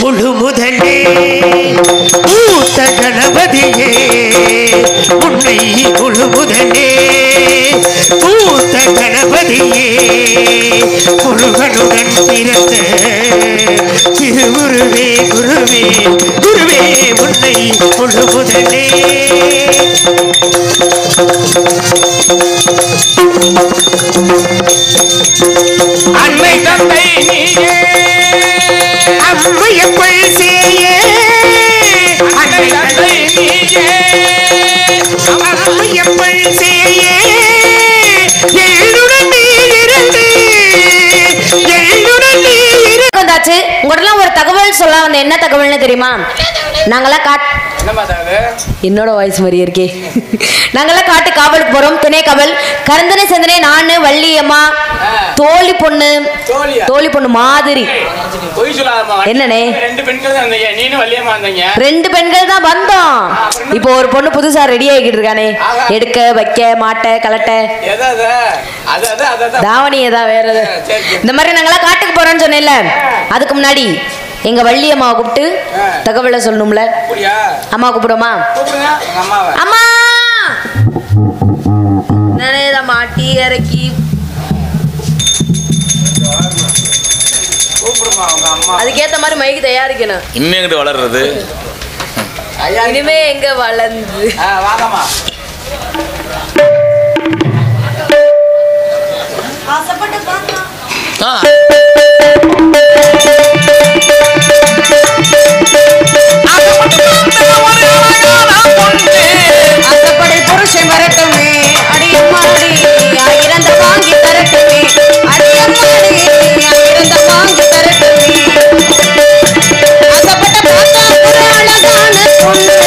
முழு முதலே மூத்த கணபதியே உன்னை முழு முதலே மூத்த கணபதியே முருகனுடன் பிறந்த திருவுருவே குருவே குருவே உன்னை முழு முதலே அன்னை தந்தை நீயே அம்மையப்பள் செய்ய அன்னை தந்தை நீயே அம்மையப்பள் செய்ய எழுடன் நீ இருந்து எழுடன் நீ வந்தாச்சு. உங்கள்கிட்ட ஒரு தகவல் சொல்ல வந்த என்ன தகவல்னு தெரியுமா? நாங்களாம் என்னோட வாய்ஸ் மாதிரியே இருக்கே. நாங்களாம் காட்டு காவலுக்கு போறோம். திணை காவல் கரந்தனை செந்தனை நானு வள்ளி அம்மா தோழி பொண்ணு மாதிரி. என்னனே ரெண்டு பெண்கள் தான் வந்தோம். இப்போ ஒரு பொண்ணு புதுசா ரெடி ஆகிட்டு இருக்கானே, எடுக்க வைக்க மாட்ட கலட்ட தாவணி ஏதா வேற இந்த மாதிரி நாங்களாம் காட்டுக்கு போறோம்னு சொன்னேன்ல. அதுக்கு முன்னாடி எங்க வள்ளி அம்மாவை கூப்பிட்டு தகவலை சொல்லணும்ல. அம்மா கூப்பிடுமா? அம்மா நானேதான் மாட்டி இறக்கி அதுக்கேத்த மாதிரி மைக்கு தயாரிக்கணும். இன்னும் எங்கிட்ட வளர்றது இனிமே எங்க வளர்ந்து ஆசைப்படி புருஷன் வரட்டுமே அடியம்மாடி இறந்த வாங்கி தரட்டுமே அடியம்மாடி இறந்த வாங்கி தரட்டுமே ஆசைப்பட்ட பார்த்தா ஒரு அழகான பொண்ணு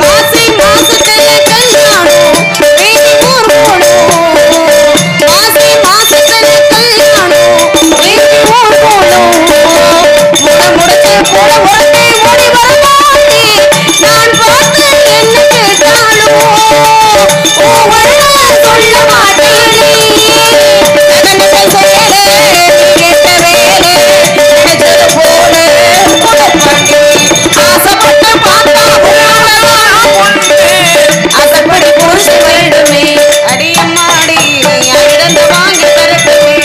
மாசி மாசத்துல கல்யாணம் வேண்டி ஊர் போடும் மாசி மாசத்துல கல்யாணம் வேண்டி ஊர் போடும் முடமுடத்தை போட உடனே ஓடி வரமாட்டே நான் பார்த்து என்ன கேட்டாலும் சொல்ல மாட்டேனே கேட்ட வேலை நினைச்சது போல ஆசைப்பட்ட பார்த்தா ஆசைப்படி புருஷன் வேண்டுமே அடியம்மாடி இழந்த வாங்கி தரட்டுமே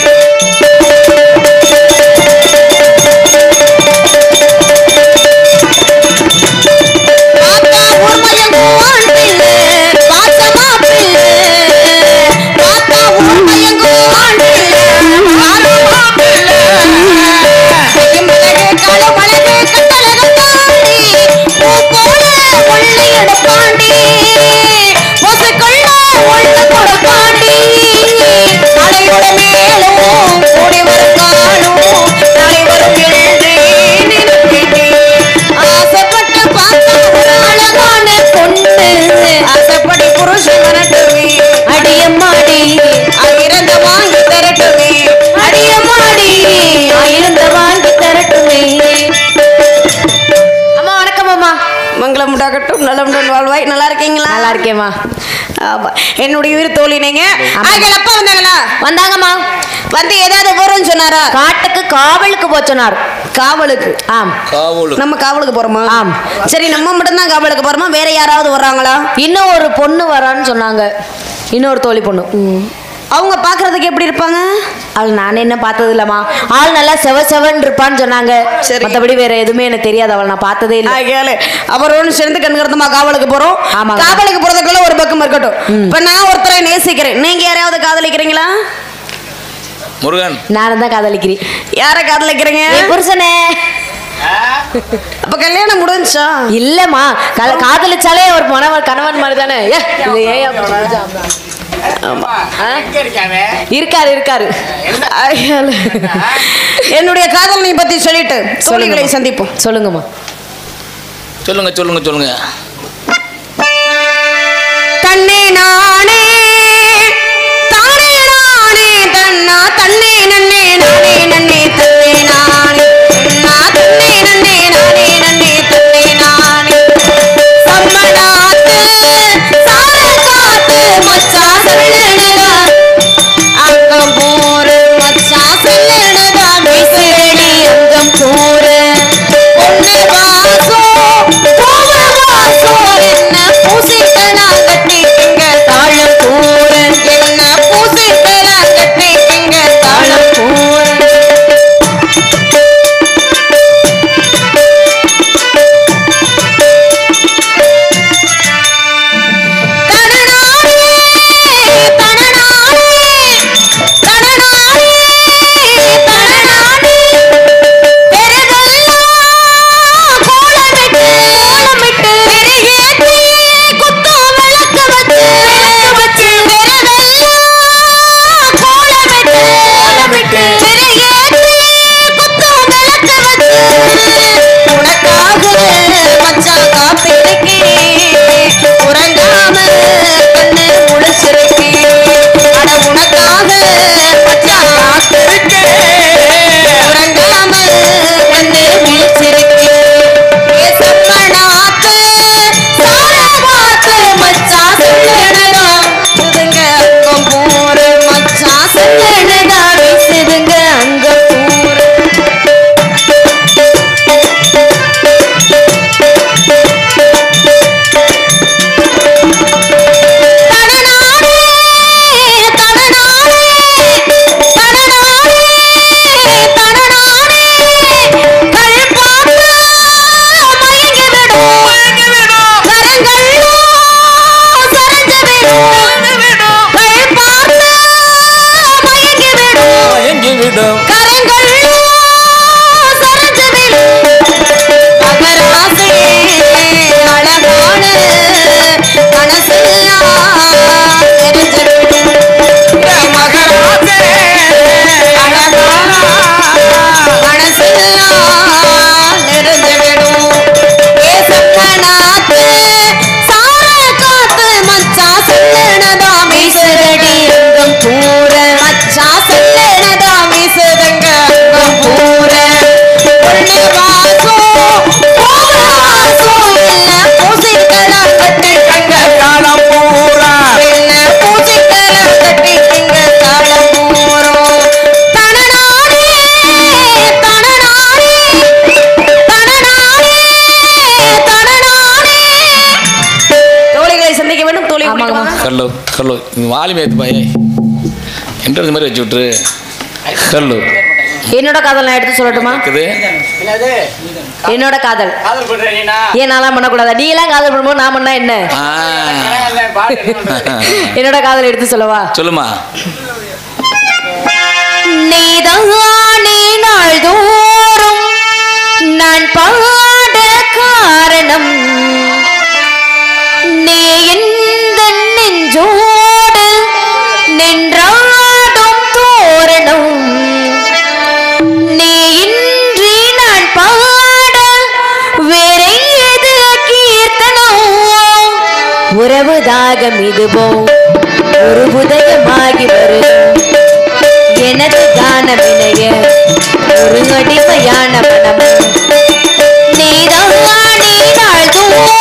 பார்த்தா ஊர்மயங்கும் ஆண் பிள்ளை பாசமா பிள்ளை பார்த்தா ஊர்மயங்கும் ஆண் பிள்ளை பாசமா பிள்ளை மிளகு களமழகு கட்டழகு தாண்டி பூ போல உள்ளி எடுப்பாண்டி பொசுக்குள்ள உள்ள கொடுப்பாண்டி தலையோட மேலும் கூடி வரும் காணும் நாளை வரும் எழுந்து நினைக்கிட்டேன் ஆசைப்பட்டு பார்த்தா ஒரு அழகான பொண்ணு ஆசைப்படி புருஷன் வரட்டுமே அடியம்மாடி இறந்த வாங்கி தரட்டுமே அடியம்மாடி மங்களம் உண்டாகட்டும், நலமுடன் வாழ்வாய். நல்லா இருக்கீங்களா? நல்லா இருக்கேம்மா. ஆமா, என்னுடைய உயிர் தோழி நீங்க. அப்பா வந்தாங்களா? வந்தாங்கம்மா. வந்து ஏதாவது விவரம் சொன்னாரா? காட்டுக்கு காவலுக்கு போக சொன்னார். காவலுக்கு? ஆம். நம்ம காவலுக்கு போறோமா? ஆம். சரி, நம்ம மட்டும் தான் காவலுக்கு போறோமா? வேற யாராவது வர்றாங்களா? இன்னும் ஒரு பொண்ணு வரான்னு சொன்னாங்க. இன்னொரு தோழி பொண்ணு. அவங்க பாக்குறதுக்கு எப்படி இருப்பாங்க? அவள் நானே என்ன பார்த்தது இல்லம்மா. ஆள் நல்லா செவன் இருப்பான்னு சொன்னாங்க. மற்றபடி வேற எதுவுமே எனக்கு தெரியாது. அவள் நான் பார்த்ததே இல்லை. அவரோடு சேர்ந்து கண்கருத்தமா காவலுக்கு போறோம். ஆமா. காவலுக்கு போறதுக்குள்ள ஒரு பக்கம் இருக்கட்டும். இப்ப நான் ஒருத்தரை நேசிக்கிறேன், நீங்க யாராவது காதலிக்கிறீங்களா? முருகன். நானும் தான் காதலிக்கிறேன். யார காதலிக்கிறீங்க? புருஷனே. அப்ப கல்யாணம் முடிஞ்சா? இல்லம்மா, காதலிச்சாலே ஒரு கணவன் மாதிரி தானே. இருக்காரு. என்னுடைய காதலனை பத்தி சொல்லிட்டு தோழிகளை சந்திப்போம். சொல்லுங்கம்மா. சொல்லுங்க. தன்னே நானே தானே நானே தன்னா தன்னே நன்னே நானே நன்னே தன்னே நானே தன்னே நன்னே நானே நன்னே தன்னே நானே சம்மடாத்து சாரகாத்து மச்சா சொல்லணுதா அங்கம் போரு மச்சா சொல்லணுதா பேசுறடி அங்கம் போரு பொண்ணு வாசோ பூவ வாசோ என்ன பூசிக்கலாம் கட்டிக்கிங்க தாழம் போரு என்ன பூசிக்கலாம் கட்டிக்கிங்க தாழம் போரு என்கிறது மாதிரி வச்சு விட்டுரு. சொல்லு. என்னோட காதல் நான் எடுத்து சொல்லட்டுமா? என்னோட காதல் ஏன் நான்லாம் பண்ணக்கூடாதா? நீ எல்லாம் காதல் பண்ணும்போது நான் பண்ணா என்ன? என்னோட காதல் எடுத்து சொல்லவா? சொல்லுமா. நீதானே நாள்தோறும் நான் பாட காரணம், நீ எந்த நெஞ்சோடு நின்றாடும் தோரணம், நீ இன்றி நான் பாட வேற எது கீர்த்தனம், உறவு தாகம் இதுவோ ஒரு உதயமாகி வரும் எனது கானம் இணைய ஒரு அடிமையான மனம், நீதானே நாள்தோறும்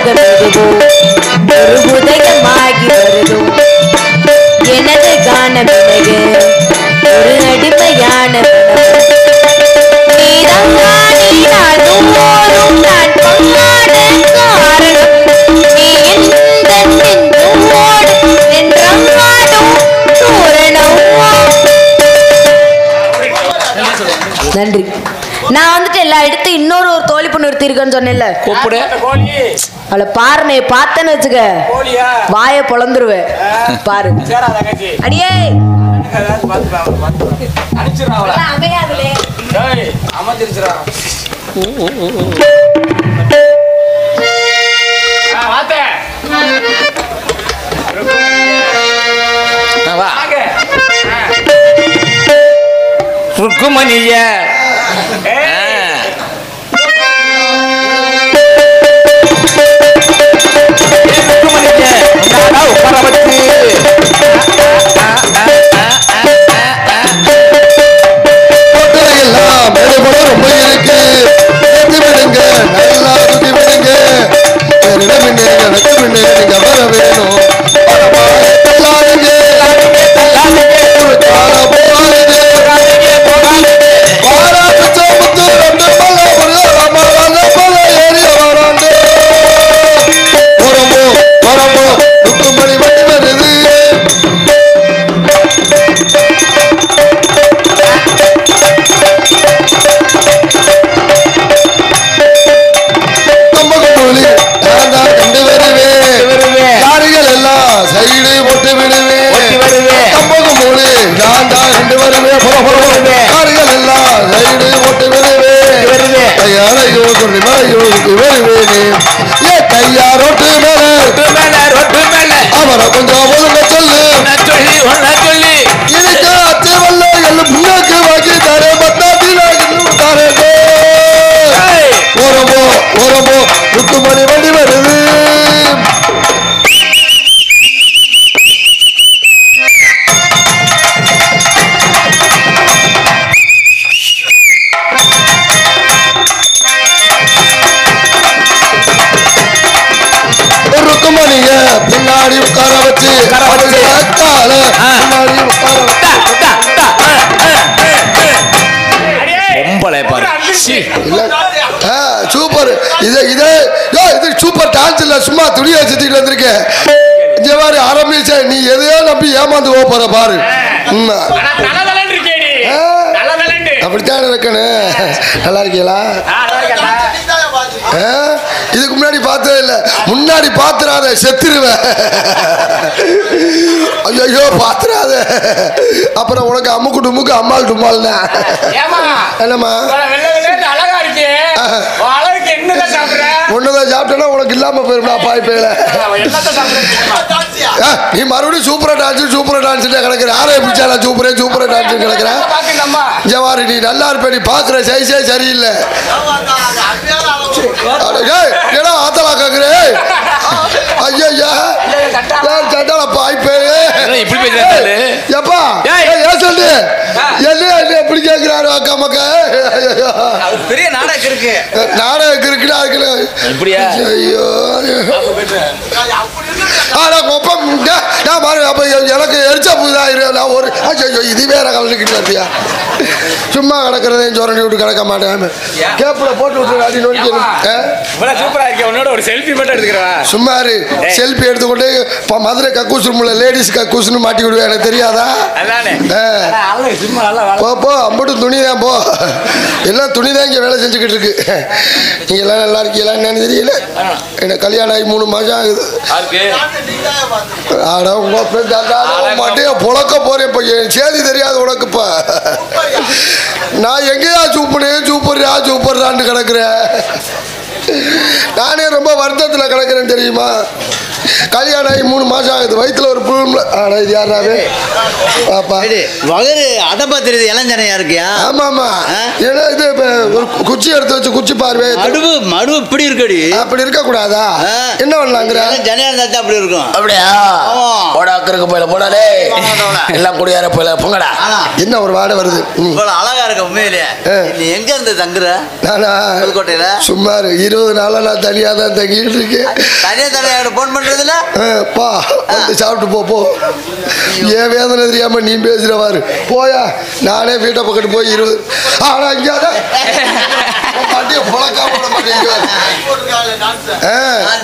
ராகம் இதுவோ ஒரு உதயமாகி வருதோ எனது கானமினையே ஒரு அடிமையான நீதான் போரும் நான் பங்காட காரணம் நீ எந்த நெஞ்சோடு நின்றாடும் தோரணம். நன்றி. நான் வந்துட்டு எல்லா இடத்து இன்னொரு ஒரு தோழி பொண்ணு நிறுத்தி இருக்கேன்னு சொன்னேன்ல, கூப்பிடு. அவளை பாருனே, பார்த்தேன்னு வச்சுக்க வாயை பொழந்துருவேன். பாரு அடியே அமையாதுலே வா ருக்குமணிய உட்கார வச்சு ரொம்ப இருக்கு விடுங்க, நல்லா சுத்தி விடுங்க, நீங்க வர வேணும் அவரை கொஞ்சம் ஒழுங்க சொல்லு சொல்லி இதுக்கு அச்சவல்ல எல்லாம் முன்னாக்கு வாங்கி தரே பத்தாத்தி ஓரம்போ ஓரம்போ முத்துமணி வண்டி வருது. ருக்குமணிய பின்னாடி உட்கார வச்சு சூப்பர். இது சூப்பர் டான்ஸ் இல்ல, சும்மா துணியை சுத்திட்டு வந்திருக்கேன். இந்த மாதிரி ஆரம்பிச்ச நீ எதையோ நம்பி ஏமாந்து போற பாரு. அப்படித்தான் இருக்கணும். நல்லா இருக்கீங்களா? இதுக்கு முன்னாடி பார்த்ததே இல்லை. முன்னாடி பாத்துறாத, செத்துருவேன். ஐயோ பாத்துறாத, அப்புறம் உனக்கு அம்முக்கு டுமுக்கு அம்மாள் டும்மாள்னா என்னம்மா ஒண்ணுதான் சாப்பிட்டேன்னா உனக்கு இல்லாம போயிருந்தா பாய் பேல. நீ மறுபடியும் சூப்பரா டான்ஸ் கிடக்குற. யாரை பிடிச்சா சூப்பரா டான்ஸ் கிடக்குற. ஜவாரி நீ நல்லா இருப்ப, நீ பாக்குற சைஸே சரியில்லை. ஆத்தலா கேக்குற ஐயா சட்டால பாய் பேரு எப்பா ஏன் சொல்லு என்ன எப்படி கேட்கிறாரு அக்கா மக்க பெரிய நாடகம் இருக்கு. நாடகம் இருக்குடா இருக்குல்ல. ஐயோ எனக்கு எரிச்சா புதுதான் ஒரு இது வேற கலந்துக்கிட்டு இருக்கியா. சும்மா கிடக்கிறதையும் சொரணி விட்டு கிடக்க மாட்டேன். கேப்ல போட்டு விட்டு சும்மா செல்ஃபி எடுத்துக்கொண்டு மதுரை கக்கூசுல லேடிஸ் கக்கூசுன்னு மாட்டி விடுவேன். எனக்கு தெரியாதா? போ அம்பட்டும் துணிதான் போ. எல்லாம் துணிதான் இங்க வேலை செஞ்சுக்கிட்டு இருக்கு. நீங்க எல்லாம் நல்லா இருக்கீங்களா என்னன்னு தெரியல. எனக்கு கல்யாணம் ஆகி 3 மாசம் ஆகுது. மாட்டே புழக்க போறேன். இப்ப சேதி தெரியாது உனக்குப்பா. நான் எங்கேயா சூப்பர்றான்னு கிடக்குறேன். நானே ரொம்ப வருத்தத்தில் கிடக்குறேன் தெரியுமா. கல்யாணம் ஆகி 3 மாசம் ஆகுது, வயிற்றுல ஒரு புழு. ஆனா இது யாராவே பாப்பா வகரு அதை பார்த்துருது இளஞ்சனையா இருக்கியா? ஆமா ஆமா. ஏன்னா இது ஒரு குச்சி எடுத்து வச்சு குச்சி பார்வை மடு இப்படி இருக்கடி. அப்படி இருக்க கூடாதா? என்ன பண்ணலாங்கிற ஜனையா இருந்தா அப்படி இருக்கும். அப்படியா? போடாக்கு போயில போடாடே எல்லாம் குடியார போயில பொங்கடா. என்ன ஒரு வாடை வருது. அழகா இருக்க உண்மையிலேயே. நீ எங்க இருந்து தங்குற? நானா புதுக்கோட்டையில சுமார் 20 நாளா நான் தனியா தான் தங்கிட்டு இருக்கேன். தனியா போன் பண்றதுல பா வந்து சாப்பிட்டு போ. ஏன் வேதனை தெரியாம நீ பேசுறவாரு போயா. நானே வீட்டை பக்கத்து போய் 20 ஆனா இங்க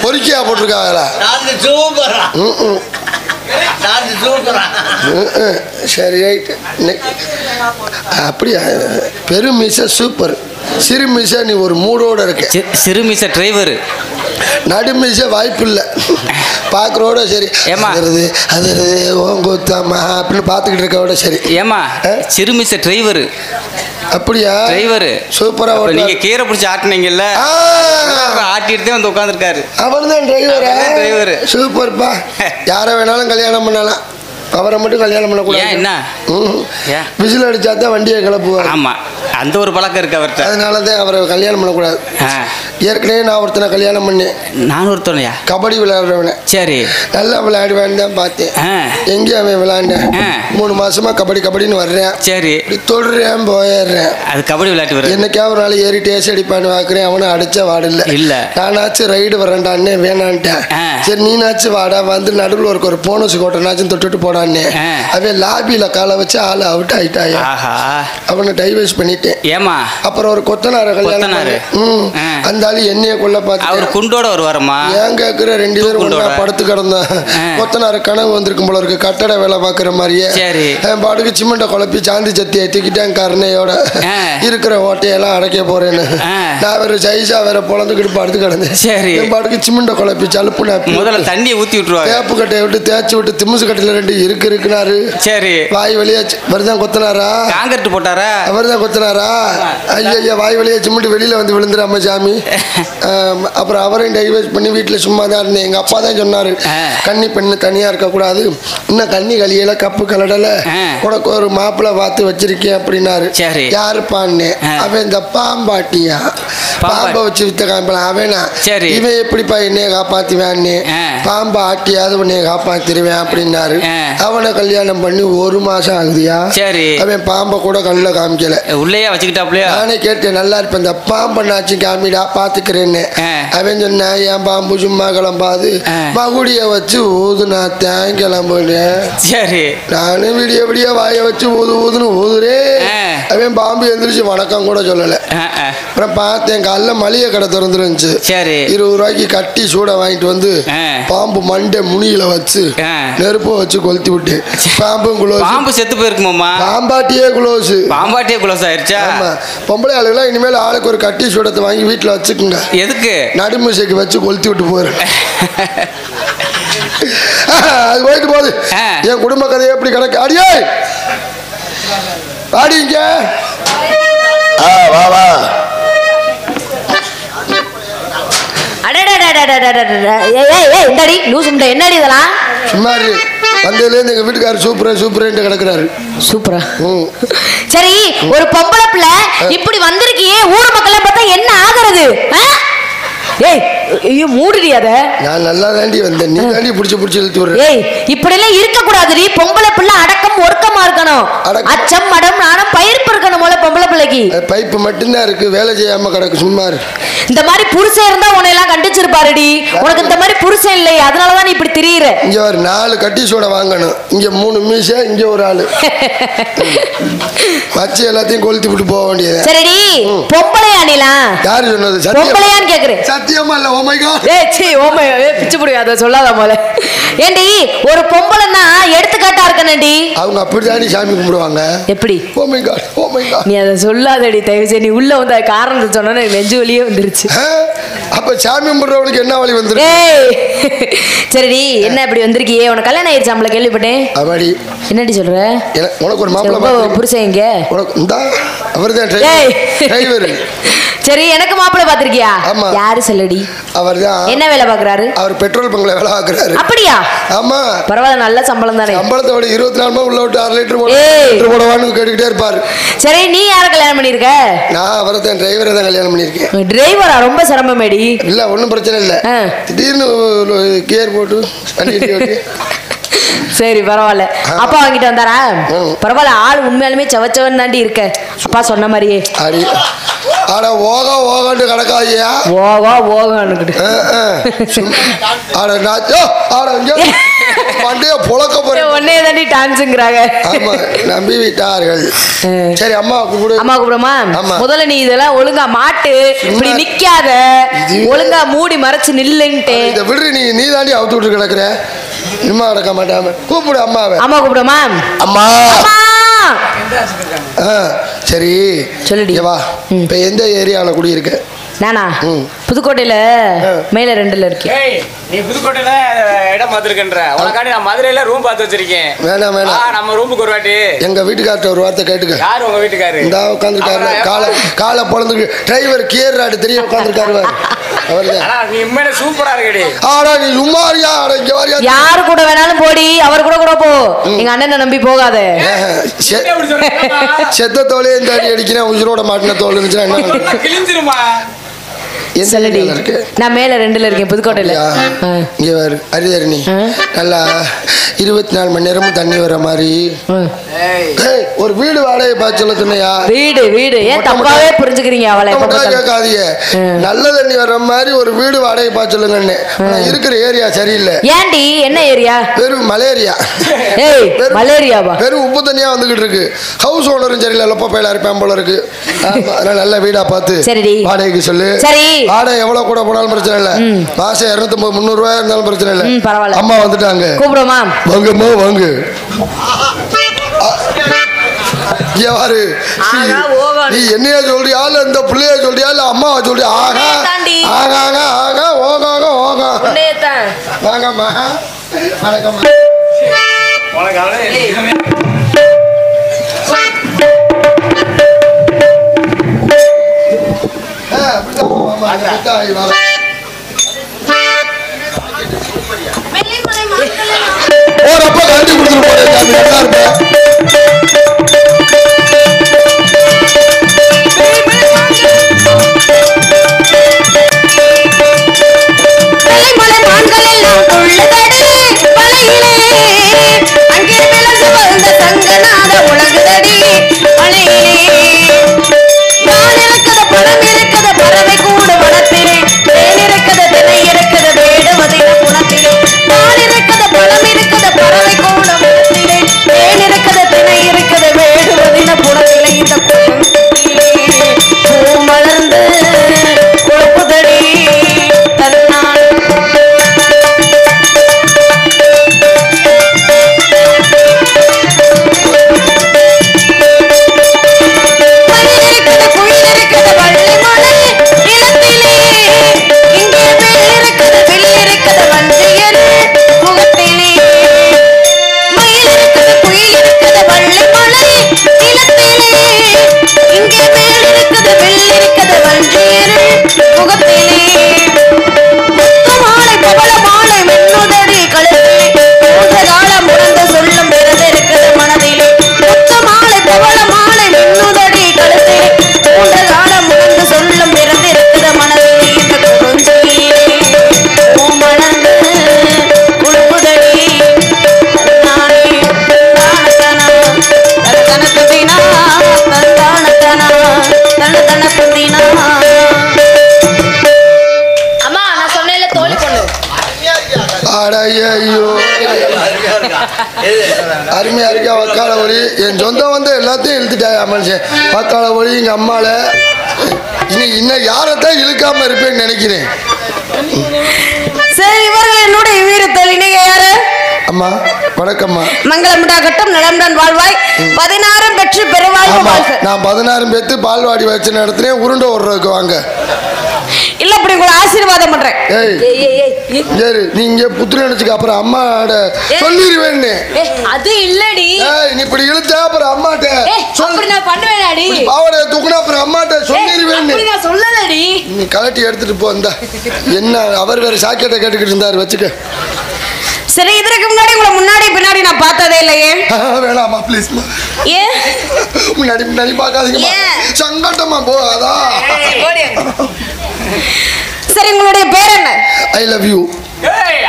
பொறுக்கியா போட்டிருக்காங்களா? சரி ரைட்டு. அப்படியா? பெருமிச சூப்பர், சிறுமிச நீ ஒரு மூடோட இருக்க. சிறுமிச டிரைவர், நடுமிச வாய்ப்பு இல்லை பார்க்குறோட சரி. அது ஓங்கோத்தாமா அப்படின்னு பார்த்துக்கிட்டு இருக்கோட சரி. ஏமா சிறுமிச டிரைவர். அப்படியா? டிரைவர் சூப்பரா. நீங்க கீரை பிடிச்சி ஆட்டினீங்கல்ல, ஆட்டிட்டு வந்து உட்காந்துருக்காரு. அவர் தான் டிரைவர். சூப்பர்ப்பா. யாரை வேணாலும் கல்யாணம் பண்ணலாம், அவரை மட்டும் கல்யாணம் பண்ணக்கூடாது. என்ன விசில் அடிச்சா தான் வண்டியை கிளப்புவார். ஆமா, அந்த ஒரு பழக்கம் இருக்கு அவர்கிட்ட. அதனால தான் அவரை கல்யாணம் பண்ணக்கூடாது. ஏற்கனவே நான் ஒருத்தனை கல்யாணம் பண்ணேன். நான் ஒருத்தனையா? கபடி விளையாடுறவன. சரி, நல்லா விளையாடுவேன்னு தான் பார்த்தேன். எங்கே அவன் விளையாண்டேன். 3 மாசமா கபடின்னு வர்றேன். சரி, தொடுறேன் போயிடுறேன். அது கபடி விளையாட்டு. என்னைக்கா ஒரு நாள் ஏறி டேஸ்ட் அடிப்பான்னு பார்க்குறேன். அவனை அடிச்ச வாடு இல்ல. நானாச்சும் ரைடு வரேன்டான்னு வேணான்ட்டேன். சரி நீனாச்சும் வாடா வந்து நடுவில் ஒரு போனஸ் கோட்டனாச்சும் தொட்டுட்டு போடான்னு அவன் லாபியில காலை வச்சு ஆளு அவுட் ஆயிட்டாயா. அவனை டைவர்ஸ் பண்ணிட்டேன். ஏமா? அப்புறம் ஒரு கொத்தனார கல்யாணம். அந்த ஆளு என்னைய கொல்ல பார்த்து அவர் குண்டோட வருவாரம்மா. ஏன் கேட்குற? 2 பேரும் ஒன்றா படுத்து கிடந்தேன். கொத்தனார கனவு வந்திருக்கும் போல இருக்கு, கட்டட வேலை பார்க்குற மாதிரியே. என் பாட்டுக்கு சிமெண்ட்டை குழப்பி சாந்தி சத்தியை தூக்கிட்டேன் கருணையோட. இருக்கிற ஓட்டையெல்லாம் அடைக்க போறேன்னு நான் வேற சைஸா வேற பொழந்துக்கிட்டு படுத்து கிடந்தேன். சரி, என் பாட்டுக்கு சிமெண்ட்டை குழப்பி சலுப்புனா முதல்ல தண்ணியை ஊற்றி விட்டுருவாங்க. தேப்பு கட்டையை விட்டு தேய்ச்சி விட்டு திமுசு கட்டையில 2 இருக்குனாரு. சரி, வாய் வழியா வருதான் கொத்தனாரா? காங்கிரட் போட்டாரா? அவர் தான் கொத்தனாரா? ஐயா வாய் வழியா சிமெண்ட் வெளியில வந்து விழுந்துடாம சாமி. அப்புறம் அவரையும் டைவர்ஸ் பண்ணி வீட்டில் சும்மா தான் இருந்தேன். எங்கள் அப்பா தான் சொன்னார், கன்னி பெண்ணு தனியாக இருக்கக்கூடாது, இன்னும் கன்னி கலியில கப்பு கலடலை, உனக்கு ஒரு மாப்பிள்ளை பார்த்து வச்சிருக்கேன் அப்படின்னாரு. யாருப்பான்னு? அவன் இந்த பாம்பாட்டியா, பாம்பை வச்சு வித்த காமிப்பலாம் அவனா. இவன் எப்படிப்பா என்னைய காப்பாற்றுவேன்னு, பாம்பை ஆட்டியாவது உன்னைய காப்பாற்றிடுவேன் அப்படின்னாரு. அவனை கல்யாணம் பண்ணி 1 மாசம் ஆகுதியா. சரி, அவன் பாம்பை கூட கண்ணில் காமிக்கல, உள்ளேயே வச்சுக்கிட்டாப்லையா. நானே கேட்டேன், நல்லா இருப்பேன் இந்த பாம்பண்ணாச்சு காமிடா பாத்துக்கிறேன்னு. அவன் சொன்ன என் பாம்பு சும்மா கிளம்பாது, மகுடிய வச்சு ஊதுனா தேன் கிளம்புனேன். சரி, நானும் விடிய வாய வச்சு ஊதுன்னு ஊதுறேன். அவன் பாம்பு எந்திரிச்சு வணக்கம் கூட சொல்லல. அப்புறம் பார்த்தேன் காலைல மளிகை கடை திறந்துருந்துச்சு. சரி, 20 ரூபாய்க்கு கட்டி சூட வாங்கிட்டு வந்து பாம்பு மண்டை முனியில வச்சு நெருப்ப வச்சு கொளுத்தி விட்டு பாம்பும் குளோஸ். பாம்பு செத்து போயிருக்குமாமா? பாம்பாட்டியே குளோஸ் ஆயிடுச்சா? ஆமா, பொம்பளை ஆளுகளாம் இனிமேல் ஆளுக்கு ஒரு கட்டி சூடத்தை வாங்கி வீட்டில் வச்சுக்குங்க. எதுக்கு? நடுமிசைக்கு வச்சு கொளுத்தி விட்டு போயிரு. அது போயிட்டு போகுது. என் குடும்ப கதையை எப்படி கிடக்கு? அடியே பாடிங்க. வா வா. என்னடி இதெல்லாம்? சும்மா வந்ததுலேருந்து எங்க வீட்டுக்காரர் சூப்பரா கிடக்குறாரு. சூப்பரா? சரி, ஒரு பொம்பளை பிள்ளை இப்படி வந்திருக்கியே, ஊர் மக்கள் பார்த்தா என்ன ஆகுறது? ஏய் ஐயோ மூடுடி அத. நான் நல்லா தாண்டி வந்தேன், நீ தாண்டி புடிச்சு இழுத்து விடுற. ஏய் இப்படி எல்லாம் இருக்க கூடாதுடி. பொம்பளை பிள்ளை அடக்கம் ஒடுக்கமா இருக்கணும். அச்சம் மடம் நாணம் பயிர்ப்பு இருக்கணும் போல பொம்பளை பிள்ளைக்கு. பைப்பு மட்டும்தான் இருக்கு, வேலை செய்யாம கிடக்கு சும்மா இருக்கு. இந்த மாதிரி புருஷன் இருந்தா உன்னை எல்லாம் கண்டிச்சிருப்பாருடி. உனக்கு இந்த மாதிரி புருஷன் இல்லை, அதனாலதான் நீ இப்படி திரியிற. இங்க ஒரு 4 கட்டி சோட வாங்கணும், இங்க 3 மீசை, இங்க ஒரு ஆளு வச்சு எல்லாத்தையும் கொளுத்தி விட்டு போக வேண்டியது. சரிடி, பொம்பளையா நீலா? யாரு சொன்னது? பொம்பளையான்னு கேக்குறேன். சத்தியமா இல்ல. Oh my god. ஏய் சீ, ஓ மை பிச்சு புடி, அத சொல்லாத போல. ஏண்டி ஒரு பொம்பளைன்னா எடுத்துக்காட்டா இருக்கணும்டி. அவங்க அப்படிதானே சாமி கும்பிடுவாங்க. எப்படி? Oh my god, oh my god. நீ அத சொல்லாதடி தயவு செய்து. நீ உள்ள வந்த காரணத்தை சொன்னனே நெஞ்சு வலியே வந்துருச்சு. அப்ப சாமி கும்பிடுறவங்களுக்கு என்ன வலி வந்துரு? ஏய் சரிடி, என்ன இப்படி வந்திருக்கியே? உனக்கு கல்யாணம் ஆயிடுச்சாம்ல கேள்விப்பட்டேன். அம்மாடி என்னடி சொல்ற? உனக்கு ஒரு மாப்பிள்ளை புருஷன் எங்க? உனக்கு இந்தா அவர்தான். ஏய் டிரைவர். சரி, எனக்கு மாப்பிள்ளை பாத்திருக்கியா? ஆமா. யாரு சொல்லடி? அவர்தான். என்ன வேலை பாக்குறாரு? அவர் பெட்ரோல் பங்க்ல வேலை பாக்குறாரு. அப்படியா? ஆமா. பரவாயில்ல, நல்ல சம்பளம் தானே. சம்பளத்தை விட 24 மணி உள்ள விட்டு 6 லிட்டர் போடவான்னு கேட்டுக்கிட்டே இருப்பாரு. சரி, நீ யார கல்யாணம் பண்ணிருக்க? நான் அவரை தான் டிரைவரை தான் கல்யாணம் பண்ணிருக்கேன். டிரைவரா? ரொம்ப சிரமமேடி. இல்ல, ஒன்றும் பிரச்சனை இல்லை. திடீர்னு கியர் போட்டு சரி, பரவாயில்ல. அப்பா வாங்கிட்டு வந்தாரா? பரவாயில்ல, ஆள் உண்மையாலுமே செவச்சவன் தாண்டி இருக்க. அப்பா சொன்ன மாதிரியே. அடி ஆட ஓகா ஓகான்னு கிடக்காதியா? ஓகா ஓகான்னு ஆட நாச்சோ ஆட மண்டைய புழக்க போறேன். ஒன்னே தாண்டி டான்ஸுங்கிறாங்க. ஆமா, நம்பி விட்டார்கள். சரி, அம்மா கூப்பிடு. அம்மா கூப்பிடுமா? முதல்ல நீ இதெல்லாம் ஒழுங்கா மாட்டு, இப்படி நிக்காத, ஒழுங்கா மூடி மறைச்சு நில்லுன்ட்டு. இதை விடு, நீ தாண்டி அவுத்து விட்டு கிடக்குற. இம்மா அடக்க மாட்டாம கூப்பிடு அம்மாவை. அம்மா கூப்பிடுமா? அம்மா. சரி சொல்லுடி. வா. இப்ப எந்த ஏரியாவில் குடியிருக்க? நானா புதுக்கோட்டையில மேல 2ல இருக்கேன். நீ புதுக்கோட்டையில இடம் பார்த்துருக்கன்ற உனக்காண்டி நான் மதுரையில ரூம் பார்த்து வச்சிருக்கேன். வேணாம் வேணாம், நம்ம ரூமுக்கு ஒரு வாட்டி எங்க வீட்டுக்கார்ட்ட ஒரு வார்த்தை கேட்டுக்க. யாரு உங்க வீட்டுக்காரு? இந்த உட்காந்துருக்காரு, காலை பொழந்துக்கு டிரைவர் கியர் ராடு தெரிய உட்காந்துருக்காரு. நீ உண்மையில சூப்பரா இருக்கடி. ஆடா நீ சும்மா இருக்கியா? இங்க வரியா? யாரு கூட வேணாலும் போடி, அவர் கூட போ. எங்க அண்ணனை நம்பி போகாத. செத்த தோலையே இந்த அடி அடிக்கிறேன், உயிரோட மாட்டின தோல் இருந்துச்சுன்னா என்ன கிழிஞ்சிருமா? சொல்லடி. நான் மேல 2ல இருக்கேன் புதுக்கோட்டையில. இங்க வேறு அரிதரணி நல்லா 24 மணி நேரமும் தண்ணி வர மாதிரி ஒரு வீடு வாடகை பார்த்து சொல்ல சொன்னையா? வீடு ஏன் தப்பாவே புரிஞ்சுக்கிறீங்க? அவளை கேட்காதீங்க. நல்ல தண்ணி வர்ற மாதிரி ஒரு வீடு வாடகை பார்த்து சொல்லுங்கன்னு. இருக்கிற ஏரியா சரியில்லை. ஏண்டி? என்ன ஏரியா? வெறும் மலேரியா. மலேரியாவா? வெறும் உப்பு தண்ணியா வந்துகிட்டு இருக்கு. ஹவுஸ் ஓனரும் சரியில்லை, லொப்ப பயிலா இருப்பேன் போல இருக்கு. அதனால நல்ல வீடா பார்த்து வாடகைக்கு சொல்லு. சரி, வாடகை எவ்வளவு கூட போனாலும் பிரச்சனை இல்ல. மாசம் 250 300 ரூபாய் இருந்தாலும் பிரச்சனை இல்ல. பரவாயில்ல. அம்மா வந்துட்டாங்க. கூப்பிடுமா? வாங்கம்மா வாங்க. நீ என்னைய சொல்றியா இல்ல இந்த பிள்ளைய சொல்றியா இல்ல அம்மாவை சொல்றியா? ஆகா ஆகாங்க ஆகா ஓகாங்க ஓகா. வாங்கம்மா வணக்கம்மா. ஓரப்ப கட்டி கொடுத்துட்டு போறேன். நல்லா இருப்பேன். அருமையா இருக்கா வக்கால ஒளி. என் சொந்தம் வந்து எல்லாத்தையும் இழுத்துட்டாயா மனுஷன். வக்கால ஒளி எங்க அம்மால இன்னும் யாரத்தான் இழுக்காம இருப்பேன்னு நினைக்கிறேன். சரி, இவர்கள் என்னுடைய வீர தோழி. நீங்க யாரு? அம்மா வணக்கம்மா. மங்களமுண்டாகட்டும், நலம்தான் வாழ்வாய், 16 பெற்று பெருவாழ்வு வாழ்க. நான் 16 பேத்து பால்வாடி வச்சு நடத்துறேன். உருண்டை ஓடுறதுக்கு வாங்க. இல்ல இப்படி உங்களை ஆசீர்வாதம் பண்றேன். சரி நீங்க புத்திர நினைச்சுக்க அப்புறம் அம்மாட சொல்லிடுவேன்னு. அது இல்லடி. நீ இப்படி இழுத்தா அப்புறம் அம்மாட்ட அப்படி நான் பண்ணுவேனாடி. பாவடைய தூக்குனா அப்புறம் அம்மாட்ட சொல்லிடுவேன்னு. அப்படி நான் சொல்லலடி. நீ கலட்டி எடுத்துட்டு போ. இந்த என்ன அவர் வேற சாக்கெட்டை கேட்டுக்கிட்டு இருந்தாரு வச்சுக்க. சரி இதற்கு முன்னாடி உங்களை முன்னாடி பின்னாடி நான் பார்த்ததே இல்லையே. வேணாமா ப்ளீஸ். ஏன் முன்னாடி முன்னாடி பார்க்காதீங்க, சங்கட்டமா போகாதா. சரி உங்களுடைய பேர் என்ன? ஐ love you.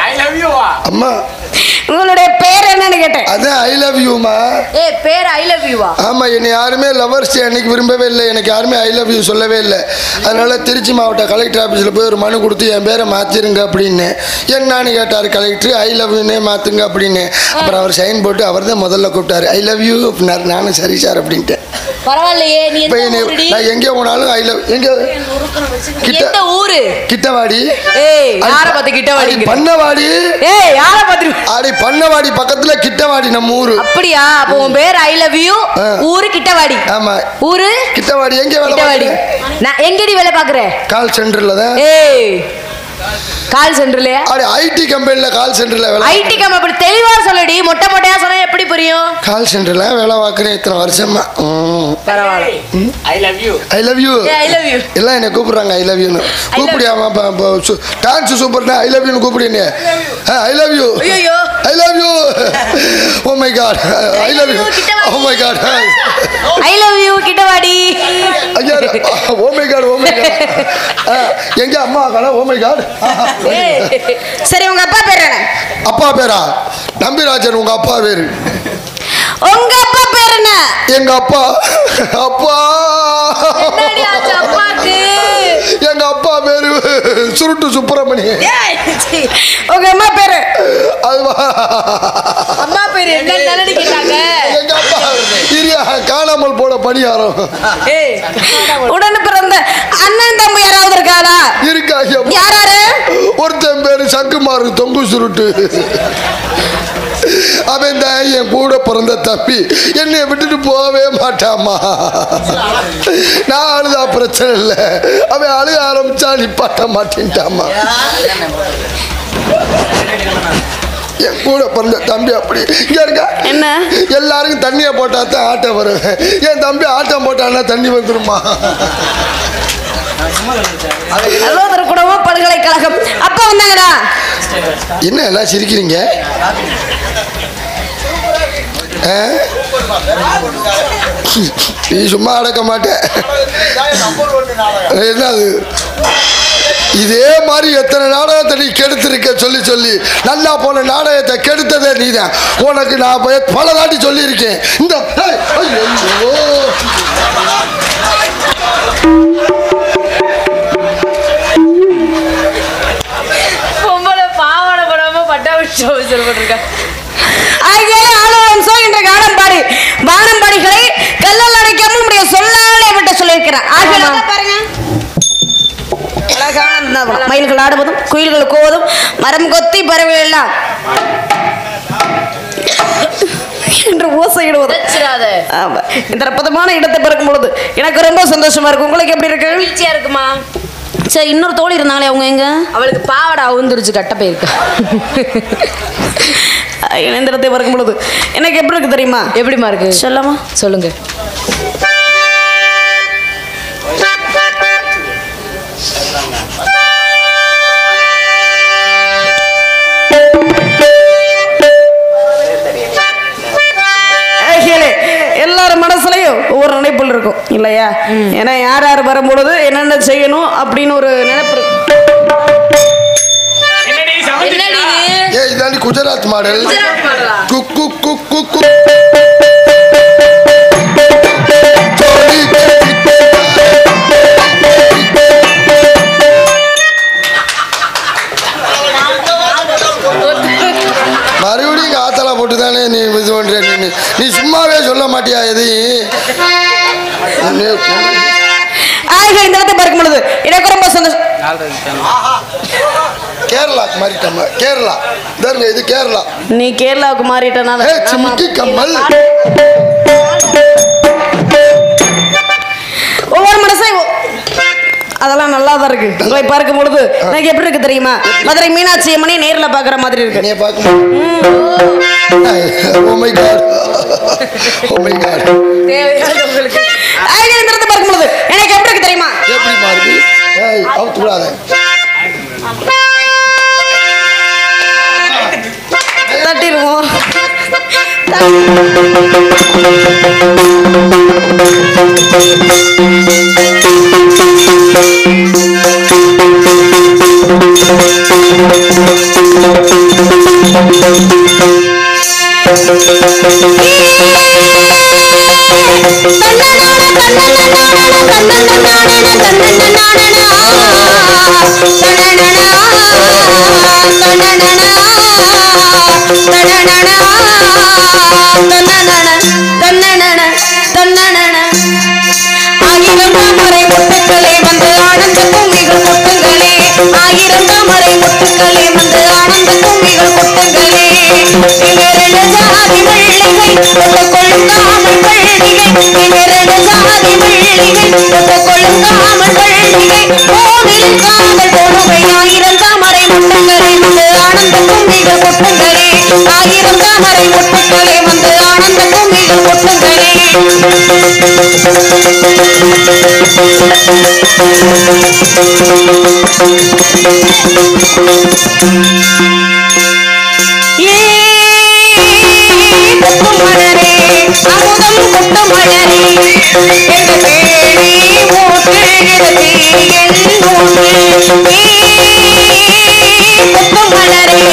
I love you அம்மா உங்களுடைய பேர் என்னன்னு கேட்டேன். அதான் ஐ லவ் யூமா. பேர் ஐ லவ் யூவா? ஆமா, என்னை யாருமே லவர்ஸ் அன்னைக்கு விரும்பவே இல்லை, எனக்கு யாருமே ஐ லவ் யூ சொல்லவே இல்லை. அதனால திருச்சி மாவட்ட கலெக்டர் ஆஃபீஸில் போய் ஒரு மனு கொடுத்து என் பேரை மாற்றிருங்க அப்படின்னு. என்னன்னு கேட்டார் கலெக்டர். ஐ லவ் யூனே மாற்றுங்க அப்படின்னு. அப்புறம் அவர் சைன் போட்டு அவர் தான் முதல்ல கூப்பிட்டாரு. ஐ லவ் யூ அப்படின்னாரு. நானும் சரி சார் அப்படின்ட்டேன். பரவாயில்லையே. நீ நான் எங்கே போனாலும் ஐ லவ். எங்க எந்த ஊரு? கிட்டவாடி. யார பார்த்து கிட்டவாடி? பண்ணவாடி. யார பார்த்து? அடி பண்ணவாடி பக்கத்துல கிட்டவாடி நம்ம ஊரு. அப்படியா? அப்போ உன் பேர் ஐ லவ் யூ, ஊரு கிட்டவாடி. ஆமா ஊரு கிட்டவாடி. எங்க வேலை கிட்டவாடி? நான் எங்கடி வேலை பாக்குறேன்? கால் சென்டர்ல தான். கால் சென்டர்லயா? அட ஐடி கம்பெனில கால் சென்டர்ல வேலை. ஐடி கம்பெனி அப்படி தெளிவா சொல்லடி. மொட்டை மொட்டையா சொன்னா எப்படி புரியும்? கால் சென்டர்ல வேலை பார்க்கறேன் இத்தனை வருஷமா. பரவாயில்ல. ஐ love you. I love you. I love you. எல்லாம் என்ன கூப்பிடுறாங்க ஐ லவ் யூன்னு. கூப்பிடியாமா டான்ஸ் சூப்பர்னா ஐ லவ் யூன்னு கூப்பிடுனே. ஐ லவ் யூ. ஐயோ I love you. Oh my god I love you. Oh my god I love you கிட்டவாடி. ஐயா oh my god oh my god. எங்க அம்மா கால ஓ மை காட். சரி உங்க அப்பா பேர் என்ன? அப்பா பேரா? நம்பிராஜன். உங்க அப்பா பேரு? உங்க அப்பா பேர் என்ன? எங்க அப்பா அப்பா என்னடி ஆச்சு அப்பாக்கு? எங்க அப்பா பேரு சுருட்டு சுப்பிரமணியன். உங்க அம்மா பேரு? அம்மா பேரு என்ன நல்லடி கேட்டாங்க. எங்க அப்பா இரியா காணாமல் போன பணியாரம். உடனே பிறந்த அண்ணன் தம்பி யாராவது இருக்காரா? இருக்காங்க. யாராரு? ஒருத்தன் பேரு சங்குமாரு தொங்கு சுருட்டு. அவன் தான் என் கூட பிறந்த தப்பி. என்னை விட்டுட்டு போகவே மாட்டாமா. நான் அழுதா பிரச்சனை இல்லை, அவன் அழுக ஆரம்பிச்சா நிப்பாட்ட மாட்டேன்ட்டாமா. என் கூட பிறந்த தம்பி அப்படி. இங்க இருக்க என்ன எல்லாருக்கும் தண்ணியை போட்டா தான் ஆட்டம் வரும். என் தம்பி ஆட்டம் போட்டான்னா தண்ணி வந்துருமா? குடும்பம் பல்கலைக்கழகம். அப்பா வந்தாங்கடா. என்ன எல்லாம் சிரிக்கிறீங்க? நீ சும்மா அடக்க மாட்டேன். என்னது இதே மாதிரி எத்தனை நாடகத்தை நீ கெடுத்திருக்க சொல்லி சொல்லி நல்லா போன நாடகத்தை கெடுத்ததே நீதான். உனக்கு நான் பல தாட்டி சொல்லியிருக்கேன். இந்த பொம்பளை பாவாடை போடாம பட்டாபிஷ் போட்டிருக்கா. வானம்பாடிகளை கல்லல் அடைக்காம நம்முடைய சொல்லாலே விட்டு சொல்லியிருக்கிறார். பாருங்க மயில்கள் ஆடுவதும் குயில்கள் கோவதும் மரம் கொத்தி பறவைகள் எல்லாம் என்று ஓசையிடுவது. இந்த அற்புதமான இடத்தை பார்க்கும் பொழுது எனக்கு ரொம்ப சந்தோஷமா இருக்கு. உங்களுக்கு எப்படி இருக்கு? வீழ்ச்சியா இருக்குமா? சரி இன்னொரு தோழி இருந்தாங்களே அவங்க எங்க? அவளுக்கு பாவாடை அவுந்துருச்சு, கட்ட போயிருக்கு. இணைந்திரத்தை பார்க்கும் பொழுது எனக்கு எப்படி இருக்கு தெரியுமா? எப்படிமா இருக்கு சொல்லாமா? சொல்லுங்க. எல்லாரும் மனசுலயும் ஒவ்வொரு நினைப்புகள் இருக்கும் இல்லையா? ஏன்னா யார் யார் வரும்பொழுது என்னென்ன செய்யணும் அப்படின்னு ஒரு நினைப்பு இருக்கு. குஜராத் மாடல். குக்கு குக்கு குக்கு மறுபடியும் ஆத்தலா போட்டு தானே நீ இது பண்ற. நீ சும்மாவே சொல்ல மாட்டியா எதையும்? இந்த இடத்தை பார்க்கும் பொழுது எனக்கு ரொம்ப சந்தோஷம். கேரளாக்கு மாறிட்டோம். கேரளா இது கேரளா. நீ கேரளாவுக்கு மாறிட்டனால சிமிக்கி கம்மல். ஒவ்வொரு மனசையும் அதெல்லாம் நல்லா தான் இருக்கு. உங்களை பார்க்கும் பொழுது எனக்கு எப்படி இருக்கு தெரியுமா? மதுரை மீனாட்சி அம்மனை நேர்ல பாக்குற மாதிரி இருக்கு. நீ பாக்கணும். Oh my god. Oh my god. தேவையான உங்களுக்கு ஐயந்திரத்தை பார்க்கும் பொழுது எனக்கு எப்படி இருக்கு தெரியுமா? எப்படி மாறுது? ஏய் அவுத்து விடாத. தட்டிடுவோம். ஆயிரம் தாமரை முட்டுக்களே வந்து ஆனந்த கும்மிகள் கொட்டுங்களே. ஆயிரம் தாமரை முட்டுக்களே வந்து ஆனந்த கும்மிகள் கொட்டுங்களே. இவரது ஜாதி வெள்ளிகை கொள்ளும் காமல் வெள்ளிகை. இவரது ஜாதி வெள்ளிகை கொள்ளும் காமல் வெள்ளிகை. கோவில் காதல் தொழுகை. ஆயிரம் தாமரை முட்டுக்களே வந்து ஆனந்த கும்மிகள் கொட்டுங்களே. ஆயிரம் தாமரை முட்டுக்களே வந்து ஆனந்த கும்மிகள் கொட்டுங்களே. மலரே அமுதம் கொட்டும் மலரே எங்க பேடி ஊற்றுகிறது என் கொட்டும் மலரே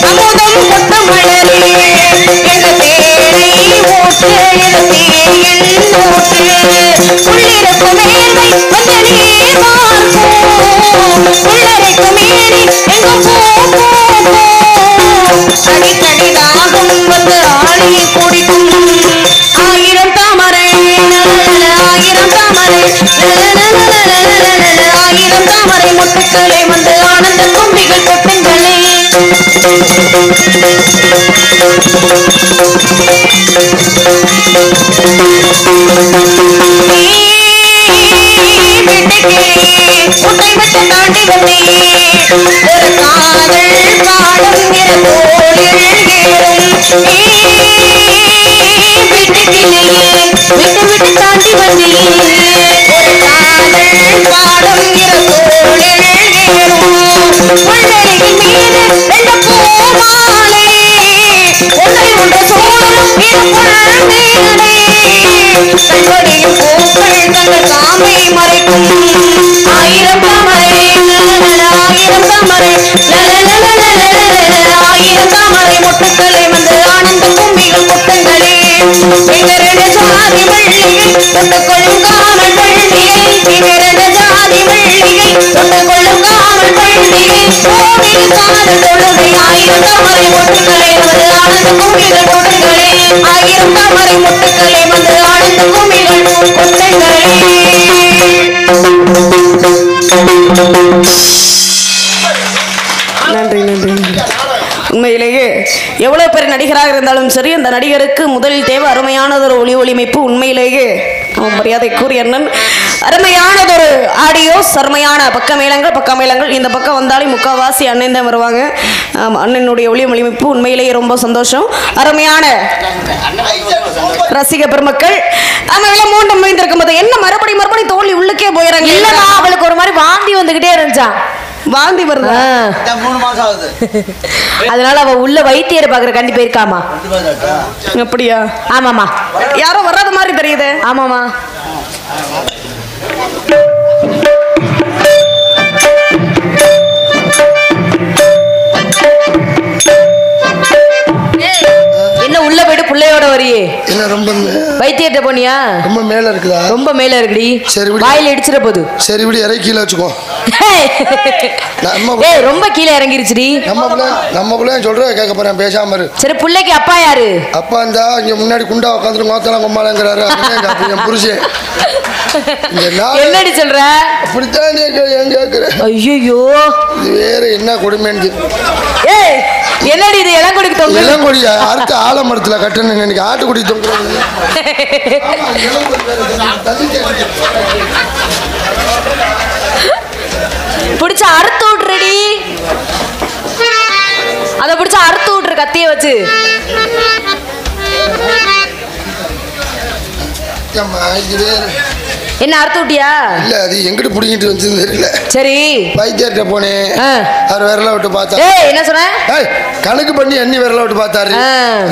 அமுதம் கொட்டும் மலரே எங்க பேடி ஊற்றுகிறது என் உள்ளிருக்கும் மேன்மை கொஞ்ச நீர் பார்ப்போம். உள்ளரைக்கும் மேனி எங்கும் அடிக்கடி தாகம் வந்து ஆளி குடிக்கும். ஆயிரம் தாமரை ஆயிரம் தாமரை ஆயிரம் தாமரை முட்டுக்களே வந்து ஆனந்த கும்பிகள் கொட்டுங்களே. உன்னை விட்டு தாண்டி வந்தே ஒரு காதல் பாடும் தோழில் ஏறும். விட்டு விட்டு தாண்டி வந்தே ஒரு காதல் பாடும் தோழில் ஏறும். முள்ளரியின் மீது ரெண்டு பூமாலை ஒன்றை ஒன்று சோழரும் இருப்பழமேனே. கண்கொடியும் பூக்கள் தங்கள் காமை மறைக்கும். ஆயிரம் தாமரை ஆயிரம் தாமரை ஆயிரம் தாமரை முட்டுக்களே வந்து ஆனந்த கும்பிகள் கொட்டுங்களே. எங்கரண்டு ஜாதி வெள்ளிகை தொட்டு கொள்ளும் காமல் வெள்ளிகை. எங்கரண்டு ஜாதி வெள்ளிகை தொட்டு கொள்ளும் காமல் வெள்ளிகை. கோவில் காதல் தொழுகை. ஆயிரம் தாமரை முட்டுக்களே வந்து ஆனந்த கும்பிகள் கொட்டுங்களே. ஆயிரம் தாமரை முட்டுக்களே வந்து ஆனந்த கும்பிகள் கொட்டுங்களே. நன்றி நன்றி. உண்மையிலேயே எவ்வளவு பெரிய நடிகராக இருந்தாலும் சரி, அந்த நடிகருக்கு முதலில் தேவை அருமையானதொரு ஒளிமைப்பு. உண்மையிலேயே மரியாதைக்குரிய அண்ணன் அருமையானதொரு ஆடியோஸ், அருமையான பக்கமேளங்கள். இந்த பக்கம் வந்தாலே முக்கால்வாசி அண்ணன் தான் வருவாங்க. அண்ணனுடைய ஒளிமைப்பு உண்மையிலேயே ரொம்ப சந்தோஷம். அருமையான ரசிக பெருமக்கள் மூண்டும் அமைந்திருக்கும் போது என்ன மறுபடியும் தோல்வி உள்ளுக்கே போயிடறாங்க. இல்லமா, அவளுக்கு ஒரு மாதிரி வாந்தி வந்துகிட்டே இருந்துச்சா? வாந்தி வருதா? 3 மாசம் ஆகுது. அதனால அவ உள்ள வைத்தியரை பாக்குற கண்டி போயிருக்காமா. அப்படியா? ஆமாமா. யாரோ வராத மாதிரி தெரியுது. ஆமாமா. என்ன உள்ள போயிட்டு பிள்ளையோட வரியே? என்ன ரொம்ப வைத்தியர்கிட்ட போனியா? ரொம்ப மேல இருக்குதா? ரொம்ப மேல இருக்குடி. சரி விடு. வாயில இடிச்சிர போகுது. சரி விடு, இறக்கி கீழே வச்சுக்கோ. ஏய் ரொம்ப கீழே இறங்கிருச்சுடி. நம்ம பிள்ளை சொல்ற கேட்க போறேன், பேசாம இரு. சரி பிள்ளைக்கு அப்பா யாரு? அப்பா இருந்தா இங்க முன்னாடி குண்டா உட்காந்துட்டு கோத்தலாம் கொம்மாலங்கிறாரு. என் புருஷன். என்னடி சொல்ற? அப்படித்தான் ஏன் கேக்குற? ஐயோ இது வேற என்ன கொடுமைன்னு. ஏய் என்னடி இது? இளங்கொடிக்கு தொங்கு. இளங்கொடியா? அடுத்த ஆலமரத்துல கட்டணும். இன்னைக்கு ஆட்டுக்குடி தொங்குறாங்க. பிடிச்ச அறுத்து விட்டுறடி. அதை பிடிச்ச அறுத்து விட்டுரு கத்திய வச்சு. என்ன அறுத்து விட்டியா? இல்ல அது எங்கிட்ட புடிங்கிட்டு வந்து தெரியல. சரி வைத்தியர்கிட்ட போனேன். அவர் விரல விட்டு பார்த்தா. என்ன சொன்ன? கணக்கு பண்ணி அண்ணி விரல விட்டு பார்த்தாரு.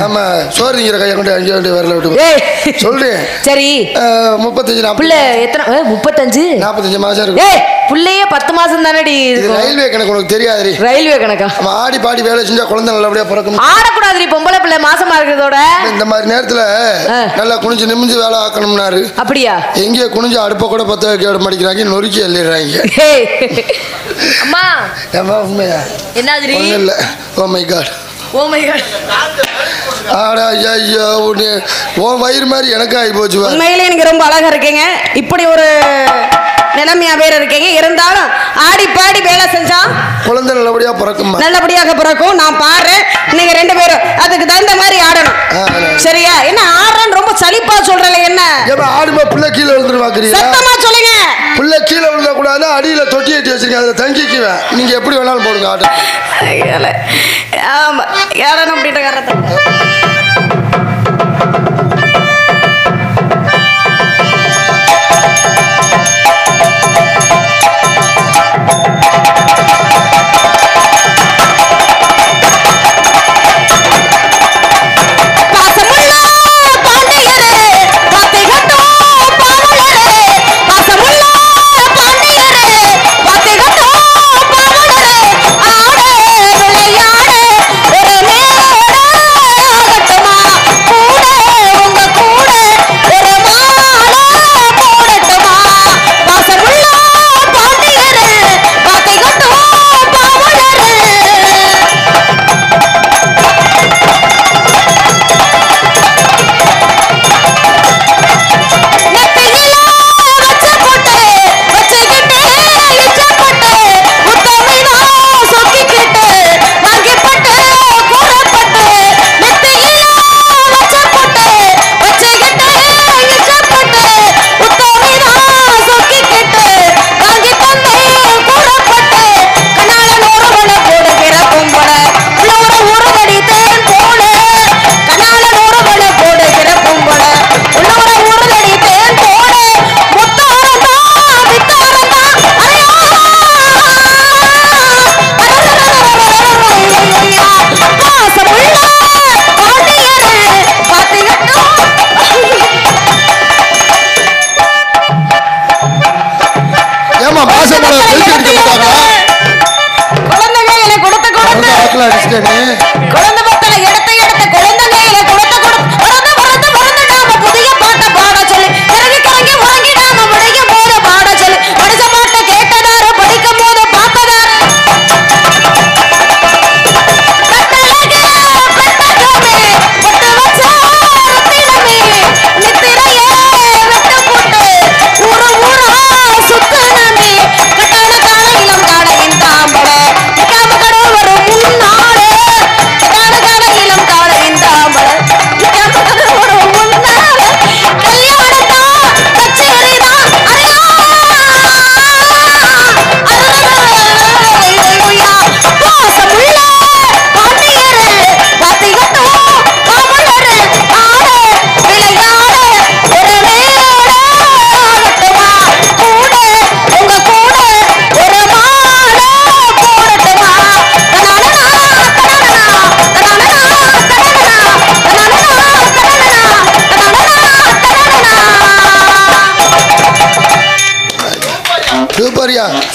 ஆமா சோறு திங்கிற கையை கொண்டு அஞ்சு விரல விட்டு சொல்றேன். சரி 35 புள்ள எத்தனை? 45 மாசம் இருக்கு. புள்ளையே 10 மாசம் தானடி. ரயில்வே கணக்கு உனக்கு தெரியாது. ரயில்வே கணக்கா? ஆடி பாடி வேலை செஞ்சா குழந்தை நல்லபடியா பிறக்கும். ஆடக்கூடாது பொம்பளை பிள்ளை மாசமா இருக்கிறதோட. இந்த மாதிரி நேரத்துல நல்லா குனிஞ்சு நிமிஞ்சு வேலை ஆக்கணும்னாரு. அப்படியா? எங்கேயோ குனிஞ்சு அடுப்ப கூட 10 வைக்க மாட்டேங்கிறாங்க, நொறுக்கி எல்லிடுறாங்க. அம்மா ஏமா உண்மையா? என்னது? ஒண்ணும் இல்ல. Oh my god. Oh my god. ஆடா ஐயோ உன் வயிறு மாதிரி எனக்கு ஆகி போச்சு. உண்மையிலே நீங்க ரொம்ப அழகா இருக்கீங்க. இப்படி ஒரு நிலைமையா வேற இருக்கீங்க. இருந்தாலும் ஆடி பாடி வேலை செஞ்சா குழந்தை நல்லபடியா பிறக்கும். நல்லபடியாக பிறக்கும். நான் பாடுறேன், நீங்க 2 பேரும் அதுக்கு தகுந்த மாதிரி ஆடணும். சரியா? என்ன ஆடுறேன்னு ரொம்ப சலிப்பா சொல்றல? என்ன ஆடுமா? பிள்ளை கீழே விழுந்துருவாக்குறீங்க. சத்தமா சொல்லுங்க. பிள்ளை கீழே விழுந்த கூடாது. அடியில தொட்டி ஏற்றி வச்சிருக்கேன், அதுல தங்கிக்குவேன். நீங்க எப்படி வேணாலும் போடுங்க ஆட்டம். ஆமா ஆடணும் அப்படின்ற காரணத்தை.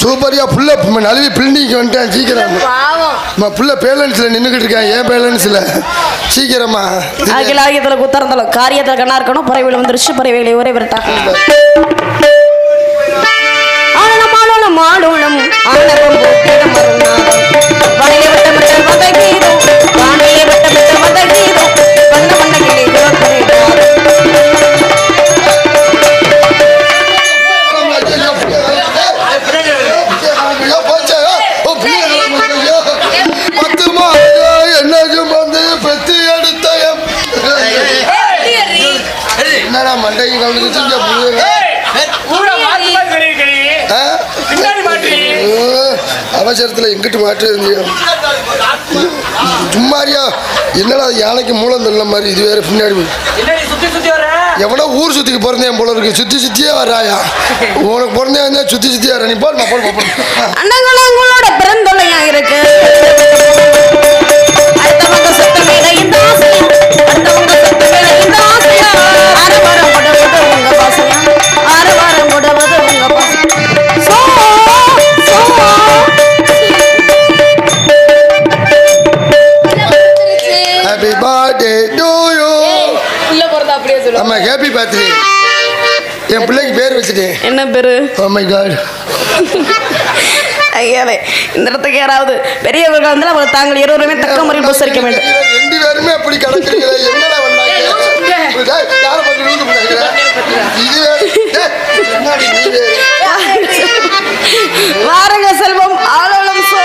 சூப்பரியா புள்ள நழுவி பில்டிங்க்கு வந்துட்டேன். சீக்கிரம் புள்ள பேலன்ஸ்ல நின்றுக்கிட்டு இருக்கேன். ஏன் பேலன்ஸ்ல சீக்கிரமா ஆகியத்துல குத்தறந்தலும் காரியத்துல கண்ணா இருக்கணும். பறவைகள் வந்துருச்சு. பறவைகளை ஒரே விரட்டா ஆனலம் ஆனலம் ஆனலம் ஆனலம் போக்கிடம் வளைய வட்டமிட்ட மதகீதம் வானிலை வட்டமிட்ட மதகீதம் வண்ண வண்ண கிளை என்னடா மண்டையும் கவனிச்சு அவசரத்துல எங்கிட்டு மாற்று இருந்தியோ சும்மாரியா என்னடா யானைக்கு மூலம் தள்ள மாதிரி இது வேற பின்னாடி எவனோ ஊர் சுத்திக்கு பிறந்தேன் போல இருக்கு சுத்தி சுத்தியே வராயா உனக்கு பிறந்தே வந்தா சுத்தி சுத்தியே வர நீ போல் அண்ணங்களும் உங்களோட பிறந்தொல்லையா இருக்கு அடுத்தவங்க சொத்து மேல இந்த ஆசையா அடுத்தவங்க சொத்து மேல இந்த ஆசையா ஆரவாரம் போடுவது உங்க பாசையா ஆரவாரம் போடுவது உங்க பாசையா ஹாப்பி பர்த்டே டு யூ உள்ள போறதா அப்படியே சொல்லுங்க ஆமா ஹாப்பி பர்த்டே என் பிள்ளைக்கு பேர் வச்சுட்டேன் என்ன பேரு ஓ மை காட் ஐயாவே இந்த இடத்துக்கு யாராவது பெரியவர்கள் வந்து அவங்க தாங்கள் இருவருமே தக்க முறையில் உபசரிக்க வேண்டும் ரெண்டு பேருமே அப்படி கிடக்குறீங்களே என்னடா பண்ணாங்க யாரை பத்தி லூசு பண்ணாங்க இது வாரங்க செல்வம் ஆளோளம் சோ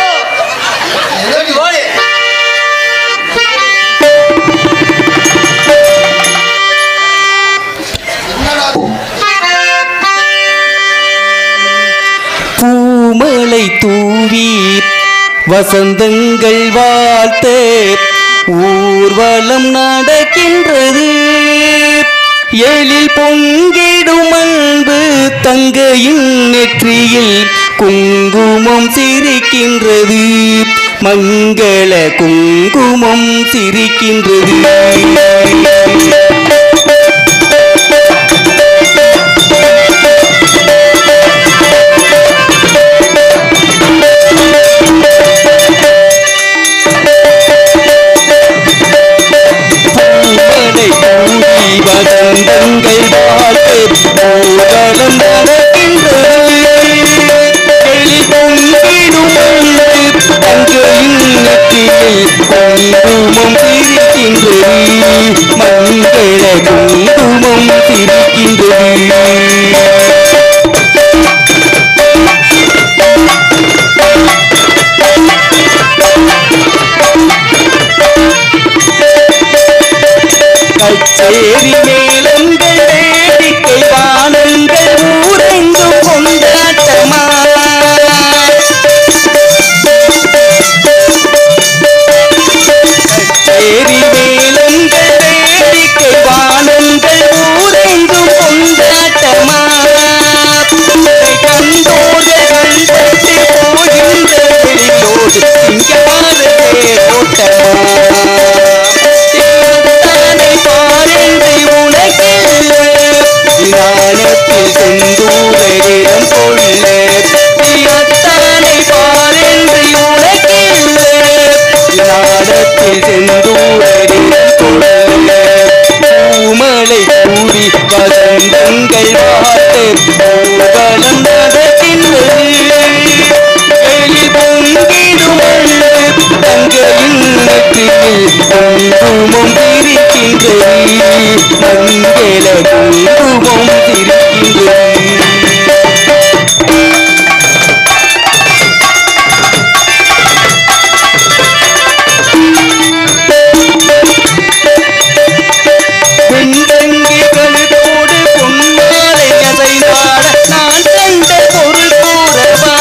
பூமலை தூவி வசந்தங்கள் வாழ்த்து ஊர்வலம் நடக்கின்றது எழில் பொங்கிடும் அன்பு தங்கையின் நெற்றியில் குங்குமம் சிரிக்கின்றது மங்கள குங்குமம் சிரிக்கின்றது வசந்தங்கள் வாழ்த்து ஊர்வலம் நடக்கின்றது எழில் பொங்கிடும் தங்கையின் நெற்றியில் குங்குமம் சிரிக்கின்றது மங்கள குங்குமம் சிரிக்கின்றது கச்சேரி மேளங்கள் வேடிக்கை வானங்கள் ஊரெங்கும் கொண்டாட்டமா கச்சேரி மேளங்கள் வேடிக்கை வானங்கள் ஊரெங்கும் கொண்டாட்டமா கண்டோர்கள் பட்டு போகின்ற வெளியோடு சிங்கார ஓட்டமா ஞானத்தில் செந்தூரிடம் கொள்ள அத்தானை பாரென்று உனக்கில்ல ஞானத்தில் செந்தூரிடம் கொள்ள பூமலை கூடி வசந்தங்கள் வாட்டு ஊர்வலம் நடக்கின்றது எழில் பொங்கிடும் தங்கையின் நெற்றியில் குங்குமம் சிரிக்கின்றது மங்கள குங்குமம் சிரிக்கின்றது வெண்டங்கி கழுதோடு பொன்மாலை அசைந்தாட நான் கண்ட பொருள் கூறவா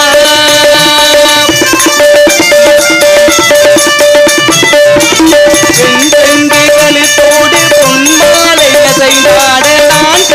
வெண்டங்கி கழுதோடு பொன்மாலை அசைந்தாட நான்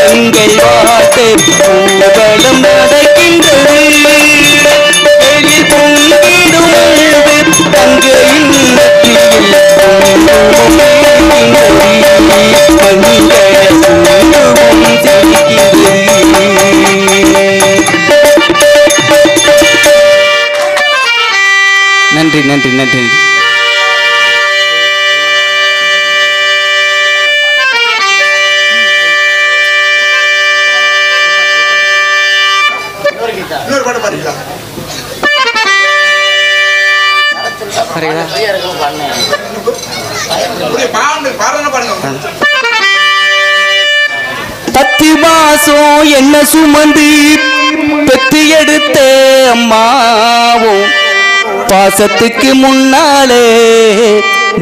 கண்கள் வாட்டு பூவலம் நடக்கின்றது எழில் பொங்கிடும் தங்கையின் நெற்றியில் நன்றி நன்றி நன்றி. பத்து மாசம் என்ன சுமந்து பெற்று எடுத்த அம்மாவும் பாசத்துக்கு முன்னாலே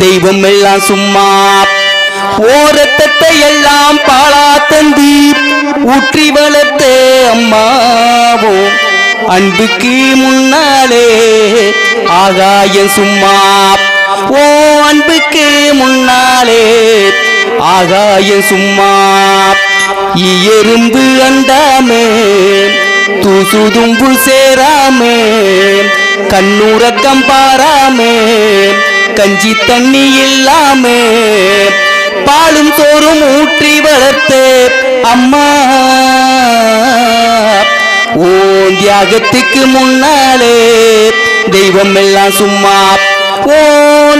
தெய்வம் எல்லாம் சும்மா ஓரத்தத்தை எல்லாம் பாலா தந்தி ஊற்றி வளர்த்த அம்மாவும் அன்புக்கு முன்னாலே ஆகாயம் சும்மா ஓ அன்புக்கு முன்னாலே ஆகாயம் சும்மா எறும்பு அண்டாமே தூசு தும்பு சேராமே கண்ணுறக்கம் பாராமே கஞ்சி தண்ணி இல்லாமே பாலும் சோறும் ஊற்றி வளர்த்து அம்மா ஓ தியாகத்துக்கு முன்னாலே தெய்வம் எல்லாம் சும்மா ஓ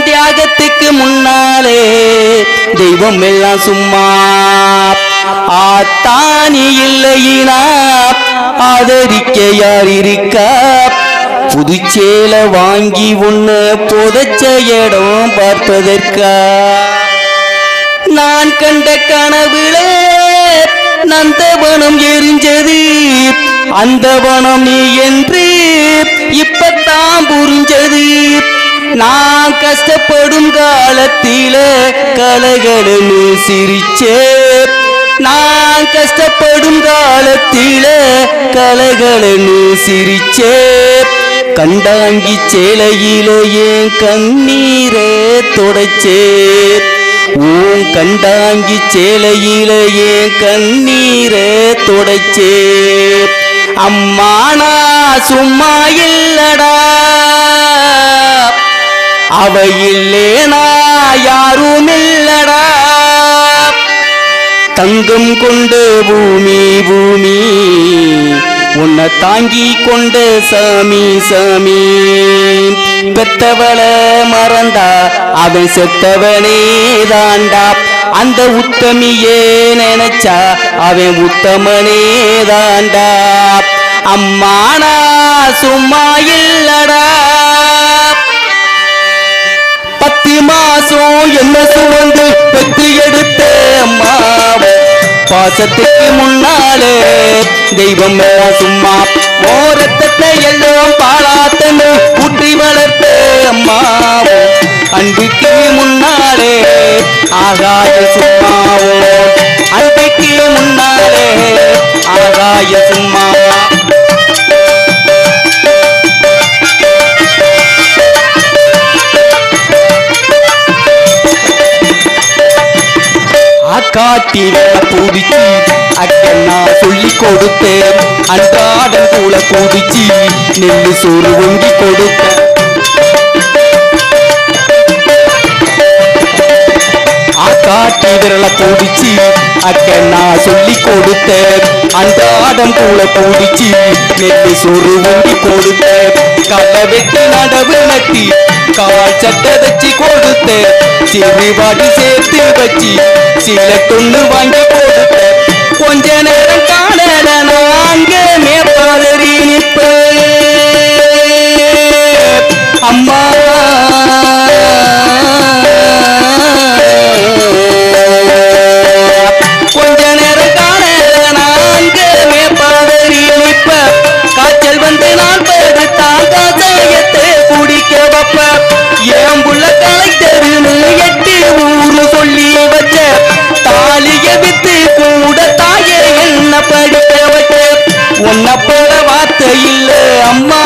தியாகத்துக்கு முன்னாலே தெய்வம் எல்லாம் சும்மா ஆத்தானி இல்லையினா ஆதரிக்க யார் இருக்கா புதுச்சேல வாங்கி உன்னை புதைச்ச இடம் பார்ப்பதற்கா நான் கண்ட கனவுல நந்தவனம் எரிஞ்சது அந்த வனம் நீ என்று இப்பத்தான் புரிஞ்சது நான் கஷ்டப்படும் காலத்தில கலகலன்னு சிரிச்சே நான் கஷ்டப்படும் காலத்தில கலகலன்னு சிரிச்சே கண்டாங்கி சேலையில என் கண்ணீரை தொடச்சே உன் கண்டாங்கி சேலையில என் கண்ணீரை தொடச்சே அம்மா நான் சும்மா இல்லடா அவ இல்லேனா யாரும் இல்லடா தங்கம் கொண்ட பூமி பூமி உன்னை தாங்கி கொண்ட சாமி சாமி பெத்தவள மறந்தா அவன் செத்தவனே தாண்டா அந்த உத்தமியே நினைச்சா அவன் உத்தமனே தாண்டா அம்மானா சும்மா இல்லடா பத்து மாசம் என்ன சுமந்து பெற்று எடுத்த அம்மாவை பாசத்துக்கு முன்னாலே தெய்வம் சும்மா ஓரத்தத்தை எல்லாம் பாலாத்தன்னு ஊற்றி வளர்த்த அம்மாவோ அன்புக்கு முன்னாலே ஆகாய சும்மாவோ அன்புக்கு முன்னாலே ஆகாய சும்மா காட்டில பூடிச்சு அக்கண்ணா சொல்லி கொடுத்தேன் அன்றாடம் கூட பூடிச்சு நெல்லு சோறு ஒங்கி கொடுத்தேன் காட்டி விரலை பூடிச்சு அக்கண்ணா சொல்லி கொடுத்தேன் அன்றாடம் கூட பூடிச்சு நெல்லு சோறு ஒங்கி கொடுத்தேன் களை வெட்டி நடவு நட்டி கால் சட்டை வச்சு கொடுத்தேன் சிறுவாடி சேர்த்து வச்சு சில தொண்ணு வாங்கி கொடுத்தேன் கொஞ்ச நேரம் காணல நாங்க மேப்பாதறி நிற்ப அம்மா கொஞ்ச நேரம் காணல நாங்க மேப்பாதறி நிற்ப காய்ச்சல் வந்து நான் பெருத்தான் காசயத்தை குடிக்க வப்ப ஏன் புள்ள கலைத்தருன்னு 8 ஊரு சொல்லி வச்ச தாலிய வித்து கூட தாயே என்ன படிக்க வச்ச உன்னை போல வார்த்தை இல்ல அம்மா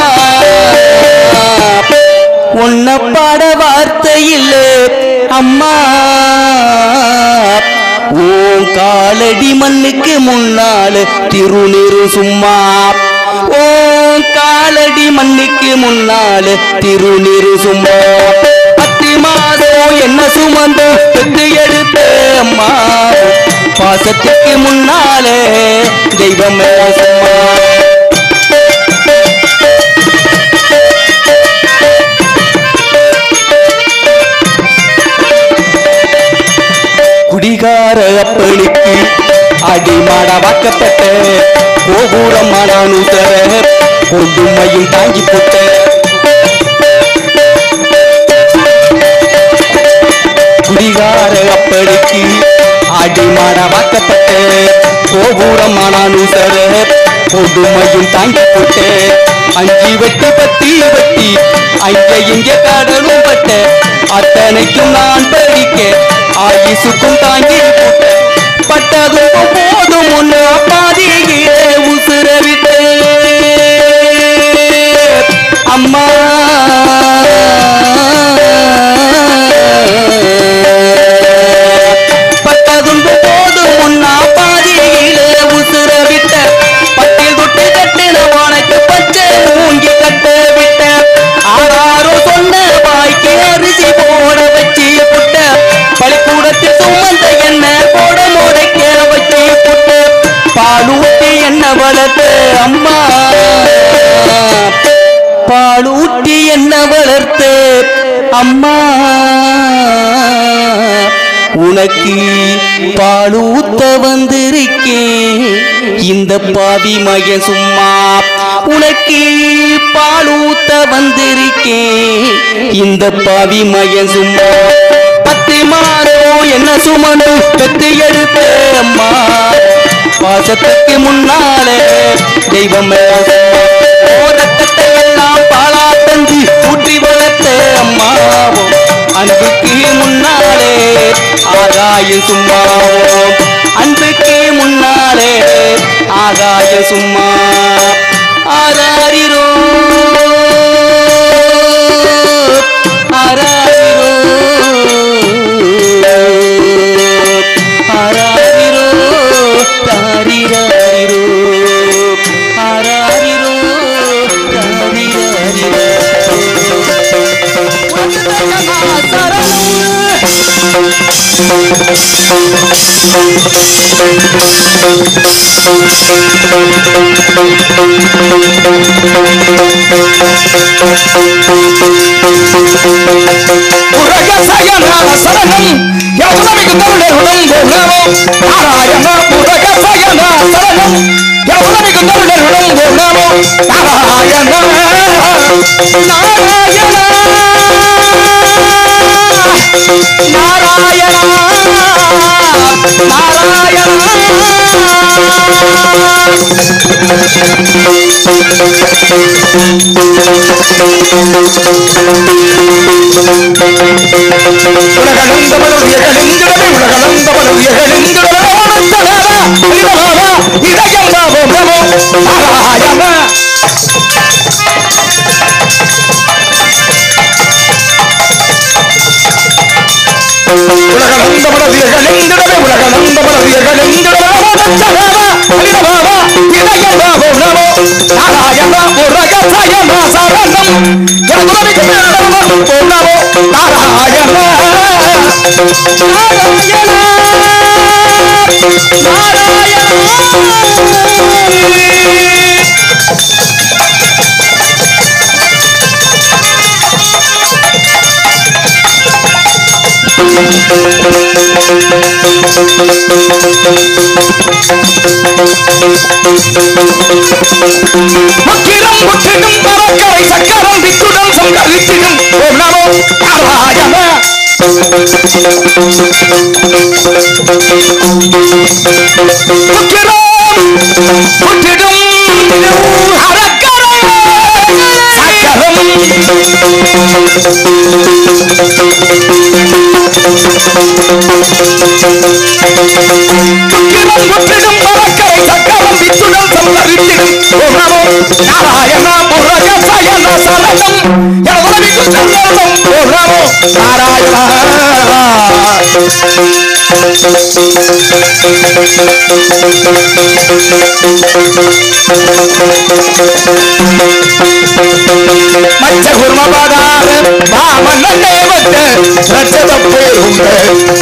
உன்னை பாட வார்த்தை இல்ல அம்மா உன் காலடி மண்ணுக்கு முன்னால திருநீரு சும்மா ஓ காலடி மண்ணுக்கு முன்னால திருநீரு சும்மா 10 மாதம் என்ன சுமந்து பெற்று எடுத்த அம்மா பாசத்துக்கு முன்னாலே தெய்வமே சும்மா குடிகார அப்பனுக்கு அடிமாட வாக்கப்பட்ட கோபுரமான கொடுமையும் தாங்கி போட்ட குடிகார அப்பனுக்கு அடிமாட வாக்கப்பட்ட கோபுரமான கொடுமையும் தாங்கி போட்ட 5 வெட்டி 10 வெட்டி அங்கே இங்கே கடலும் பட்ட அத்தனைக்கும் நான் படிக்க ஆயுசுக்கும் தாங்கி பட்டதும் போதும் முன்ன பாதியிலே உசுரவிட்டு அம்மா பட்டதும் போதும் முன்ன பாதியிலே உசுரவிட்ட பட்டில் தொட்டு கட்டின உனக்கு பச்சை மூங்கி கட்ட விட்ட ஆறாரோ சொன்ன வாய்க்கு அரிசி போட வச்சு புட்ட பள்ளிக்கூடத்தில் சுமந்த என்ன போட முடைக்க வச்சு புட்ட பாலூட்டி என்ன வளர்த்து அம்மா பாலூட்டி என்ன வளர்த்து அம்மா உனக்கு பாலூத்த வந்திருக்கேன் இந்த பாவி மகன் சும்மா உனக்கு பாலூத்த வந்திருக்கேன் இந்த பாவி மகன் சும்மா 10 மாதம் என்ன சுமந்து பெத்து எடுத்த அம்மா பாசத்துக்கு முன்னாலே தெய்வமே ரத்தத்தை எல்லாம் பாலா தந்து ஊற்றி வளர்த்த அம்மாவோ அன்புக்கு முன்னாலே ஆகாயம் சும்மாவோ அன்புக்கு முன்னாலே ஆகாயம் சும்மா ஆராரிரோ ஆராரிரோ ஆராரிரோ தாரிராரிரோ ஆராரிரோ தாரிராரிரோ நாராயண மச்ச குர்மபதார பாமன்னே வட்ட ரச்சத பேருங்க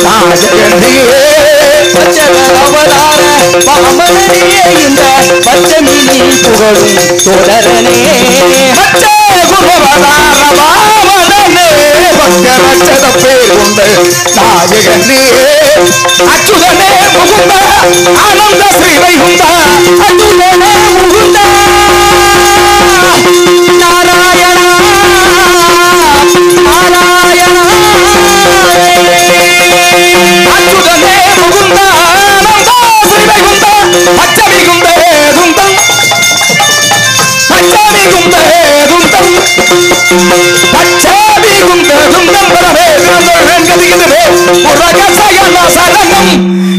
நாஜகண்டியே அவதார பாமனே இந்த பச்சமினி புகழும் தொடரனே மச்ச குர்மபதார பாமன்னே வட்ட ரச்சத பேருங்க நாஜகண்டியே அச்சுதனே முகுந்த ஆனந்த ஸ்ரீ வைகுந்த அச்சுதனே முகுந்த நாராயண நாராயண அச்சுதனே முகுந்த ஆனந்த ஸ்ரீ வைகுந்த பச்சமிகுந்த குந்தம் பச்சமிகுந்த குந்தம் பச்சமிகுந்த குந்தம் பரவே கதிகிதே புரக சயன சரணம்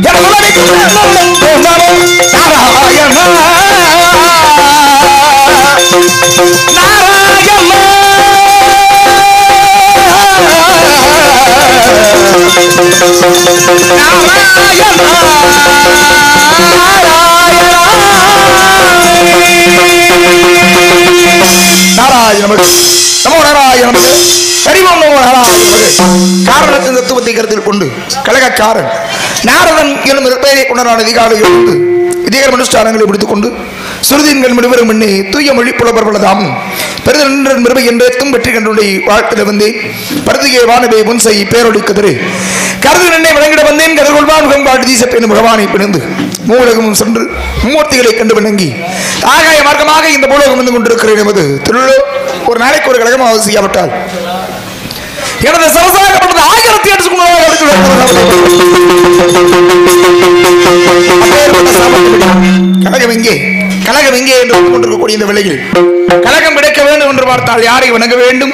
எனதுலவிக்கு நன்னம் தோன்றரும் நாராயண காரணத்தின் தத்துவத்தை கருத்தில் கொண்டு கழகக்காரன் நாரதன் எனும் பெயரை கொண்டான அதிகாலையில் இருந்து இதேகர அனுஷ்டானங்களை முடித்துக் கொண்டு சுருதின்கள் முடிவரும் எண்ணி தூய மொழி புலப்பரப்பலதாம் பெருதன் மிருபை என்றும் வெற்றி கண்டுடைய வாழ்த்தில் வந்தேன் பருதிகை வானவை முன்சை பேரொழி கதிரே கருது நின்னை வழங்கிட வந்தேன் கதிர்கொள்வான் முகம் காட்டு தீசப்பெண்ணும் பகவானை பிணைந்து மூலகமும் சென்று மும்மூர்த்திகளை கண்டு வணங்கி ஆகாய மார்க்கமாக இந்த பூலோகம் வந்து கொண்டிருக்கிறேன் என்பது திருளோ ஒரு நாளைக்கு ஒரு கழகமாக செய்யப்பட்டால் எனது சரசாகப்பட்டது 1800 கழகம் எங்கே கழகம் எங்கே என்று கொண்டிருக்கக்கூடிய இந்த வேளையில் கழகம் கிடைக்க வேண்டும் என்று பார்த்தால் யாரை வணங்க வேண்டும்,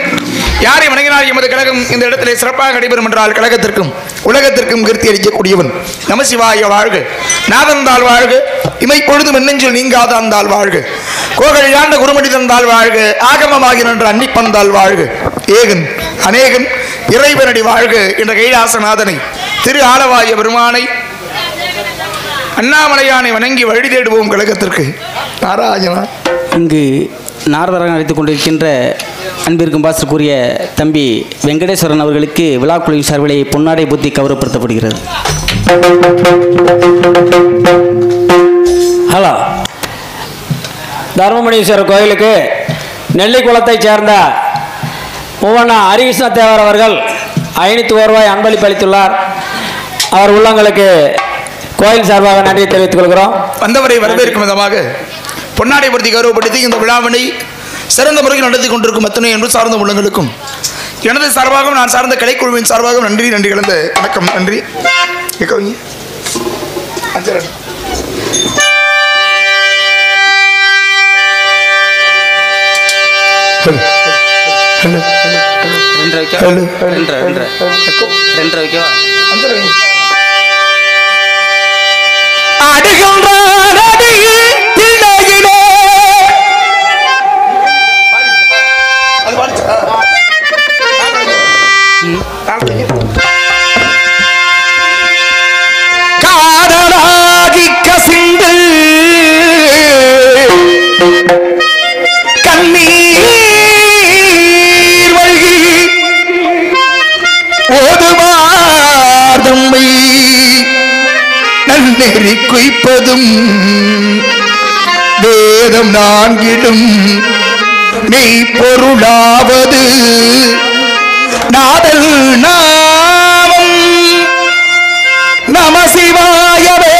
யாரை வணங்கினால் எமது கழகம் இந்த இடத்திலே சிறப்பாக நடைபெறும் என்றால் கழகத்திற்கும் உலகத்திற்கும் கீர்த்தி அளிக்கக்கூடியவன் நமசிவாய வாழ்க, நாதந்தால் வாழ்க, இமை பொழுதும் என்னெஞ்சில் நீங்காதாந்தால் வாழ்க, கோகள் யாண்ட குருமடி தந்தால் வாழ்க, ஆகமமாகி நின்ற அன்னிப்பந்தால் வாழ்க, ஏகன் அநேகன் இறைவனடி வாழ்க என்ற கைலாசநாதனை திரு ஆலவாய பெருமானை அண்ணாமலையானை வணங்கி வழி தேடுவோம் கழகத்திற்கு. நாராயணா. இங்கு நாரதராக நடித்துக் கொண்டிருக்கின்ற அன்பிற்கும் பாசத்துக்குரிய தம்பி வெங்கடேஸ்வரன் அவர்களுக்கு விழாக்குழுவின் சார்பிலே பொன்னாடை புத்தி கௌரவப்படுத்தப்படுகிறது. ஹலோ, தர்மமுனீஸ்வரர் கோயிலுக்கு நெல்லிக்குளத்தை சேர்ந்த மூவண்ணா ஹரிகிருஷ்ண தேவர் அவர்கள் 501 ரூபாய் அன்பளிப்பு அளித்துள்ளார். அவர் உள்ளங்களுக்கு கோயில் சார்பாக நன்றியை தெரிவித்துக் கொள்கிறோம். வந்தவரை வரவேற்கும் விதமாக பொன்னாடை படுத்தி கௌரவப்படுத்தி இந்த விழாவினை சிறந்த முறையில் நடத்தி கொண்டிருக்கும் அத்தனை என்று சார்ந்த உள்ளங்களுக்கும் எனது சார்பாகவும் நான் சார்ந்த கலைக்குழுவின் சார்பாகவும் நன்றி நன்றி கலந்த வணக்கம். நன்றி. காதலாகி கசிந்து கண்ணீர் வழி ஓதுவார்தம்மை நன்னெறி குய்ப்பதும் வேதம் நான்கிலும் மெய்ப்பொருளாவது நாதல் நாமம் நம சிவாயவே.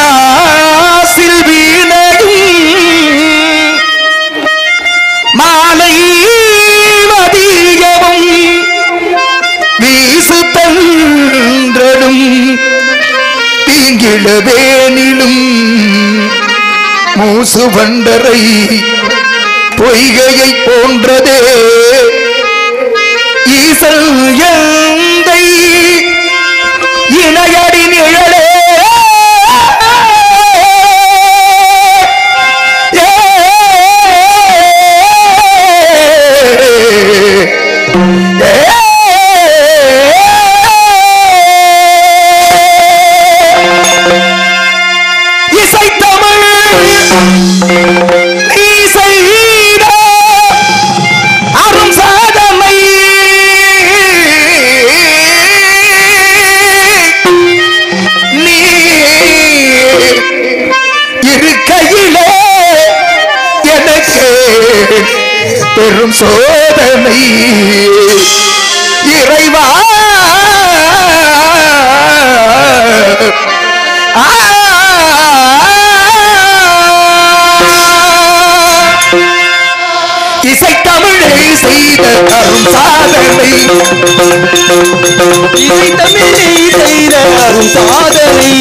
மாசில் வீணையும் மாலை மதியமும் வீசு தன்றடும் தீங்கிழவேனிலும் மூசு வண்டரை பொய்கையை போன்றதே ஈசல் எந்தை இணையடி நிழலே பெரும் சோதனை இறைவா இசைத்தமிழை செய்த அரும் சாதனை இசைத்தமிழை செய்த அரும் சாதனை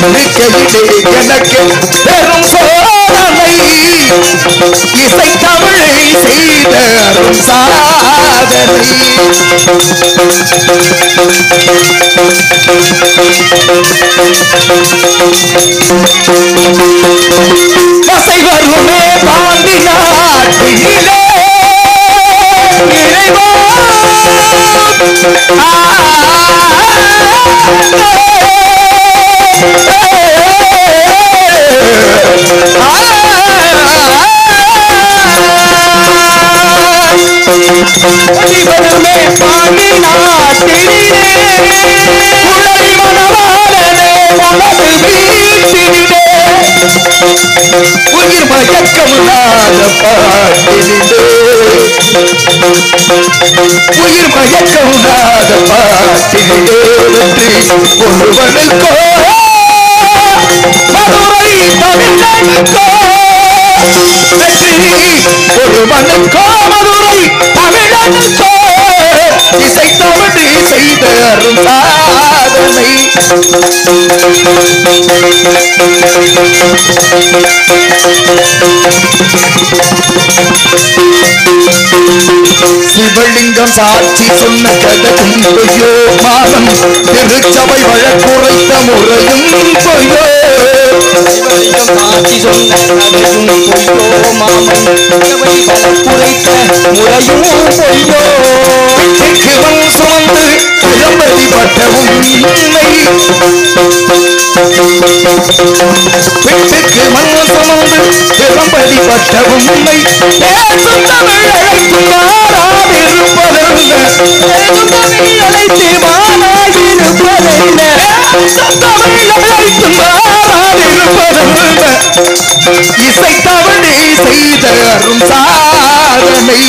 இருக்கையிலே எனக்கு பெரும் சோதனை இசைத்தமிழை செய்த அரும் சாதனை வசை வருமே பாண்டி நாட்டிலே இறைவா வருமே பாண்டி நாட்டிலே உடை மனவாளனே உனது வீட்டிலே உயிர் மயக்கமில்லாத பாட்டிலே உயிர் மயக்கமில்லாத பாட்டிலே வெற்றி ஒருவனுக்கோ மதுரை தமிழனுக்கோ வெற்றி ஒருவனுக்கோ மதுரை தமிழனுக்கோ இசை தமிழ் செய்த அரும் சாதனை சிவலிங்கம் சாட்சி சொன்ன கதையும் பொய்யோ மாதம் திருச்சபை வழக்குரைத்த முறையும் பொய்யோ சிவலிங்கம் சாட்சி சொன்ன கதையும் பொய்யோ மாமன் திருச்சபை வழக்குரைத்த முறையும் பொய்யோ சிவன் சுமந்து இளம்பதிப்பட்ட உண்மை பெற்றுக்கு மண் சுமந்து இளம்பதிப்பட்ட உண்மை பேசும் தமிழ் அழைத்து மாறாதிருப்பதல்ல பேசும் தமிழ் அழைத்து மாறாதிருப்பதல்ல பேசும் தமிழ் அழைத்து மாறாதிருப்பதல்ல இசை தமிழை செய்த அரும் சாதனை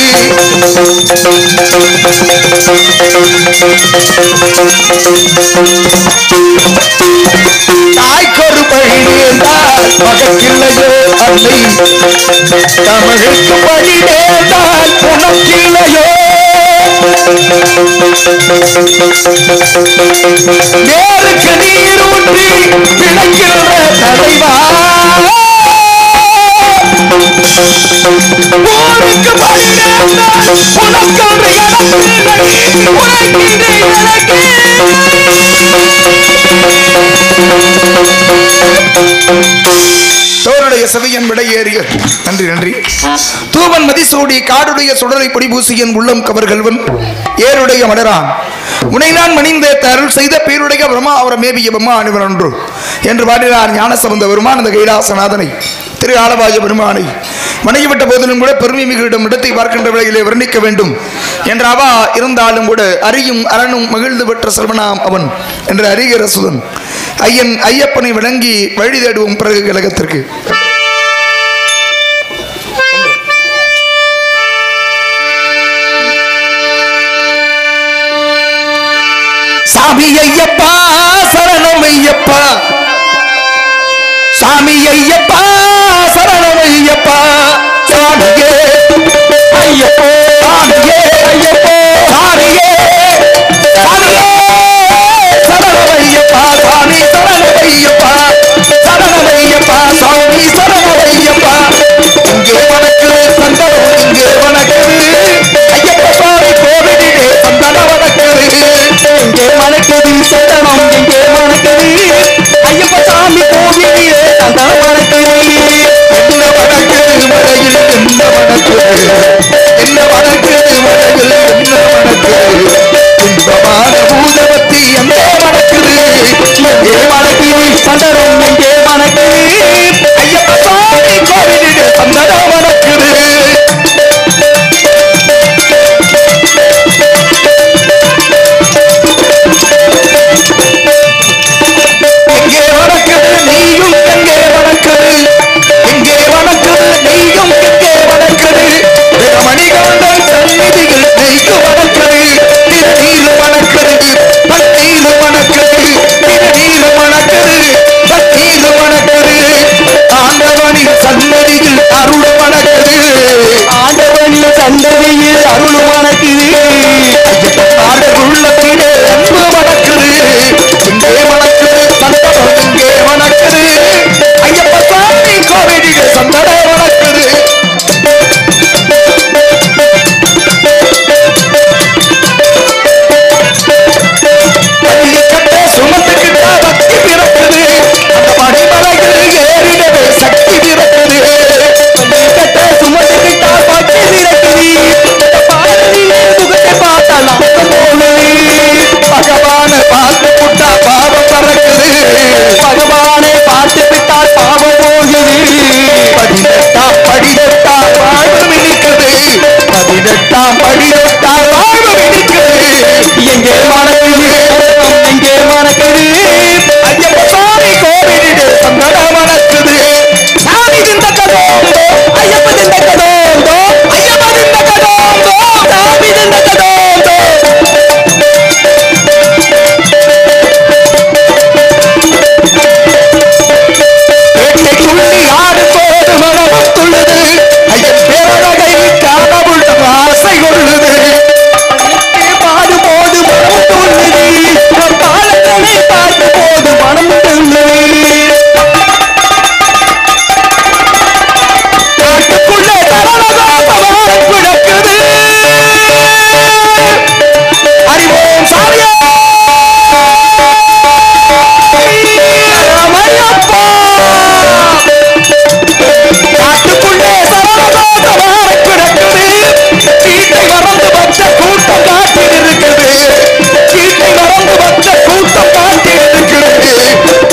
தாய்க்கொரு பழி நேர்ந்தால் மகக்கில்லையோ அன்னை தமிழுக்கு பழி நேர்ந்தால் உனக்கில்லையோ நேருக்கு நீரூற்றி விளைக்கின்ற தலைவா ஊருக்கு பழி நேர்ந்தால் உனக்கொன்று எனக்கு உனக்கின்றே எனக்கு தோருடைய செவியன் விடையேறிய நன்றி நன்றி தூவன் மதிசூடி காடுடைய சுடரை பொடிபூசியன் உள்ளம் கவர்களவன் ஏருடைய மடரான் உனை நான் மணிந்த அருள் செய்த பேருடைய பிரம்மா அவரை மேவிய பிரம்மா அணிவன் ஒன்று என்று பாடினார் ஞானசம்பந்த பெருமான் அந்த கைலாசநாதனை திரு ஆலவாய பெருமானை மனைவிட்ட போதிலும் கூட பெருமை மிகுடம் இடத்தை பார்க்கின்ற வேளையிலே வர்ணிக்க வேண்டும் என்ற அவா இருந்தாலும் கூட அறியும் அரணும் மகிழ்ந்து பெற்ற செல்வனாம் அவன் என்று அறிகிற சுதன் ஐயன் ஐயப்பனை விளங்கி வழி தேடுவோம் பிறகு கழகத்திற்கு சாமி ஐயப்பா சரணம் ஐயப்பா சாமி ஐயப்பா சரணம் ஐயப்பா சாமியே ஐயப்போ சாமியே ஐயப்போ சாமியே சாமியே சரணம் ஐயப்பா சாமி சரணம் ஐயப்பா சரணம் ஐயப்பா சாமி சரணம் ஐயப்பா இங்கே வணக்கு சந்தனம் இங்கே வணக்கு ஐயப்ப சாமி கோவிலே சந்தனம் வணக்குது இங்கே வணக்குது சந்தனம் இங்கே வணக்குது ஐயப்ப சாமி கோவிலே சந்தனம் வணக்குது என்ன வணக்கு மலையில் என்ன வணக்கு என்ன எட்டாம் படி தொட்டால் வாழ்வு வெடிக்குது. எங்கே மணக்குது எங்கே மணக்குது ஐயப்ப சாமி கோவிலிலே சந்தனம் மணக்குது. சாமி திந்த கடோந்தோ ஐயப்ப திந்த கடோந்தோ ஐயப்ப திந்த கடோந்தோ சாமி திந்த கடோந்தோ. துள்ளி ஆடும் போது மனமும் துள்ளுது. ஐயன் பேரழகை காணவுள்ள ஆசை கொள்ளுது. பாடும் போது மனம் துள்ளுது. பாலங்களை பார்க்கும் போது மனம் துள்ளுது. காட்டுக்குள்ளே தரலகாசமாக கிடக்குது. அறிவோம் சாமியா ராமையப்பா. காட்டுக்குள்ளே சரளதாசமாக கிடக்குது. சீட்டை மறந்து வச்ச கூட்டம் காட்டில் இருக்குது. சீட்டை மறந்து வச்ச கூட்டம் காட்டில் இருக்குது.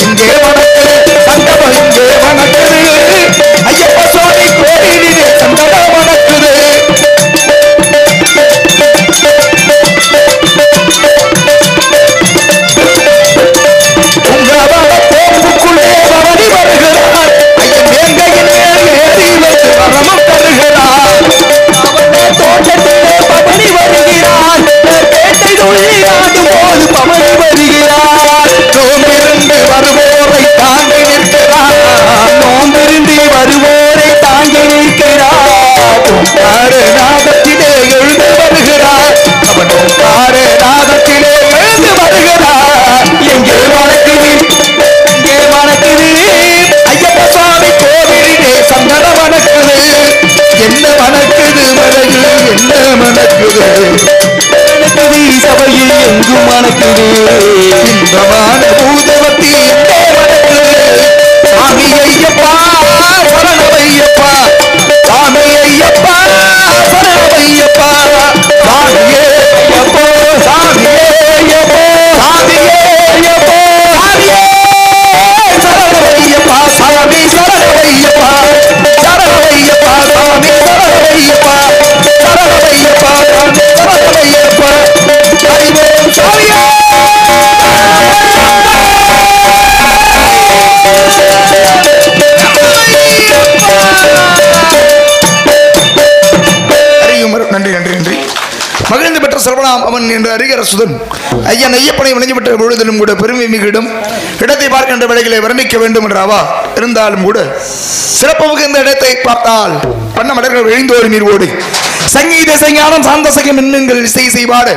இங்கே வணக்குது சங்கடம் இங்கே வணக்குது. ஐயப்ப சுவாமி கோவிலிலே சங்கடம் வணக்குது. உங்களால தோப்புக்குள்ளே பவனி வருகிறார். ஐயன் வேங்கையின் மேல் ஏறி வந்து வரமும் தருகிறார். அவனே தோட்டத்திலே பவனி வருகிறார். பேட்டை துள்ளி ஆடும் போது பவனி வருகிறார். நோம்பிருந்து வருவோரை தாங்கி நிற்கிறார். நோம்பிருந்து வருவோரை தாங்கி நிற்கிறார். நாதத்திலே எழுந்து வருகிறார். அவன் நாதத்திலே எழுந்து வருகிறார். எங்கே மணக்குது எங்கே மணக்குது ஐயப்ப சுவாமி கோவிலிலே சந்தனம் மணக்குது. என்ன மணக்குது மலையில் என்ன மணக்குது மணக்குது சபையில் எங்கும் மணக்குது. இன்பமான பூதவத்தி எங்கே மணக்குது. சாமி ஐயப்பா சரணமையப்பா சாமி ஐயப்பா சரணமையப்பா சாமியே ஐயப்போ சாமியே ஐயப்போ சாமியே ஐயப்போ சாமியே சரணமையப்பா சாமி சரணமையப்பா சரணமையப்பா சாமி சரணமையப்பா சரணமையப்பா சாமி சரணமையப்பா அறிவோம் சாமியே. நன்றி நன்றி நன்றி. மகிழ்ந்து பெற்ற சர்வனாம் அவன் என்று அறிகரசுதன் ஐயன் ஐயப்பனை வணங்கிவிட்ட பொழுதிலும் கூட பெருமை மிகிடும் இடத்தை பார்க்கின்ற வேளைகளை வர்ணிக்க வேண்டும் என்ற அவா இருந்தாலும் கூட சிறப்பு மிகுந்த இடத்தை பார்த்தால் பண்ண மடர்கள் எழுந்தோடு நீர் ஓடு சங்கீத சஞ்ஞானம் சாந்த சகம் மின்மீன்கள் இசை செய்வாட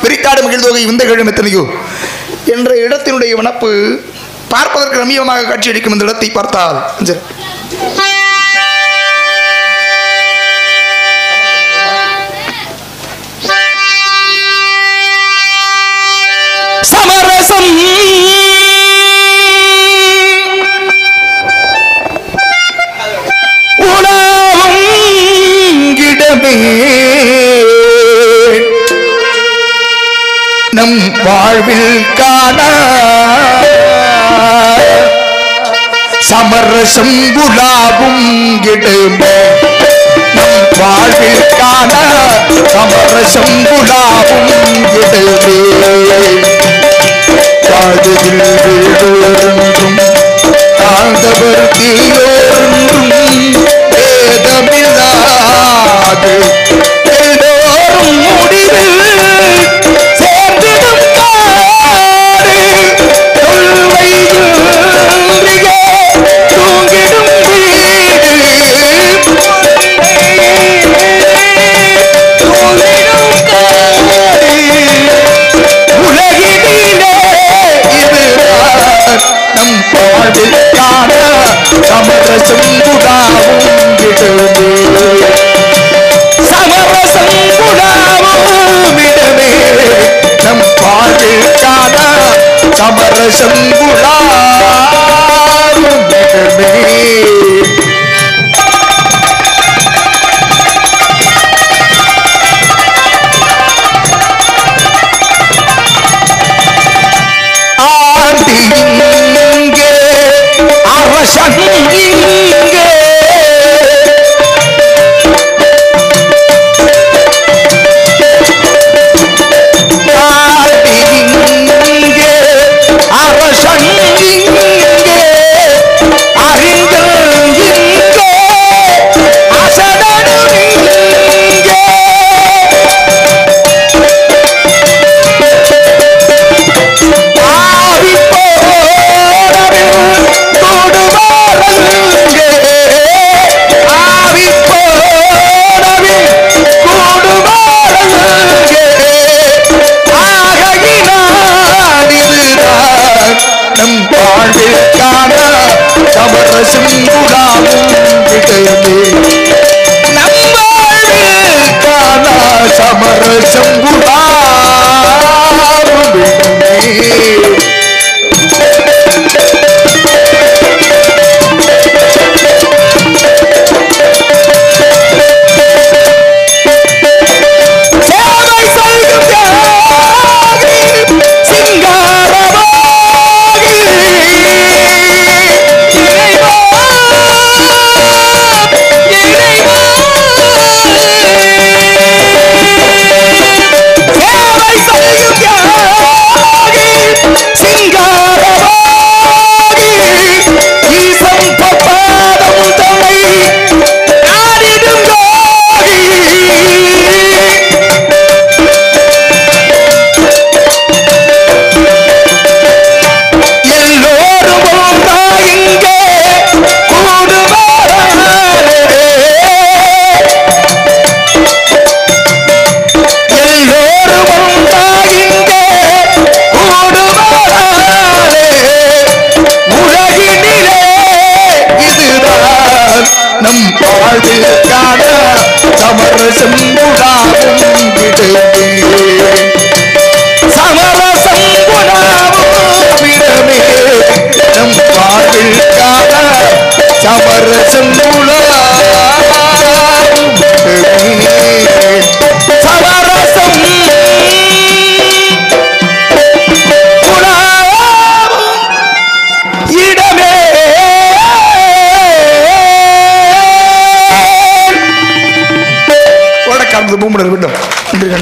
விரித்தாடு மகிழ்ந்தோகை விந்தைகளும் எத்தனையோ என்ற இடத்தினுடைய வனப்பு பார்ப்பதற்கு ரம்மியமாக காட்சியளிக்கும் இந்த இடத்தை பார்த்தால் சமரசம் உணவங்கிடமே நம் வாழ்வில் காண சமரசம் உலாவும் இடமே நம் வாழ்வில் காண சமரசம் உலாவும் இடமே காதலில் வீடோரென்றும் தாழ்ந்தவர் தீயோரென்றும் வேதமில்லாது எல்லோரும் முடிவில் சேர்ந்திடும் காடு தொல்வையில்லையே தூங்கிடும் வீடு தூங்கிடும் காடு உலகினிலே இதுதான் நம் வாழ்வில் காண சமரசம் உலாவும் இடமே சமரசம் உலாவும் இடமே நம் வாழ்வில் காண சமரசம் உலாவும் இடமே. இங்கே அரசன் இங்கே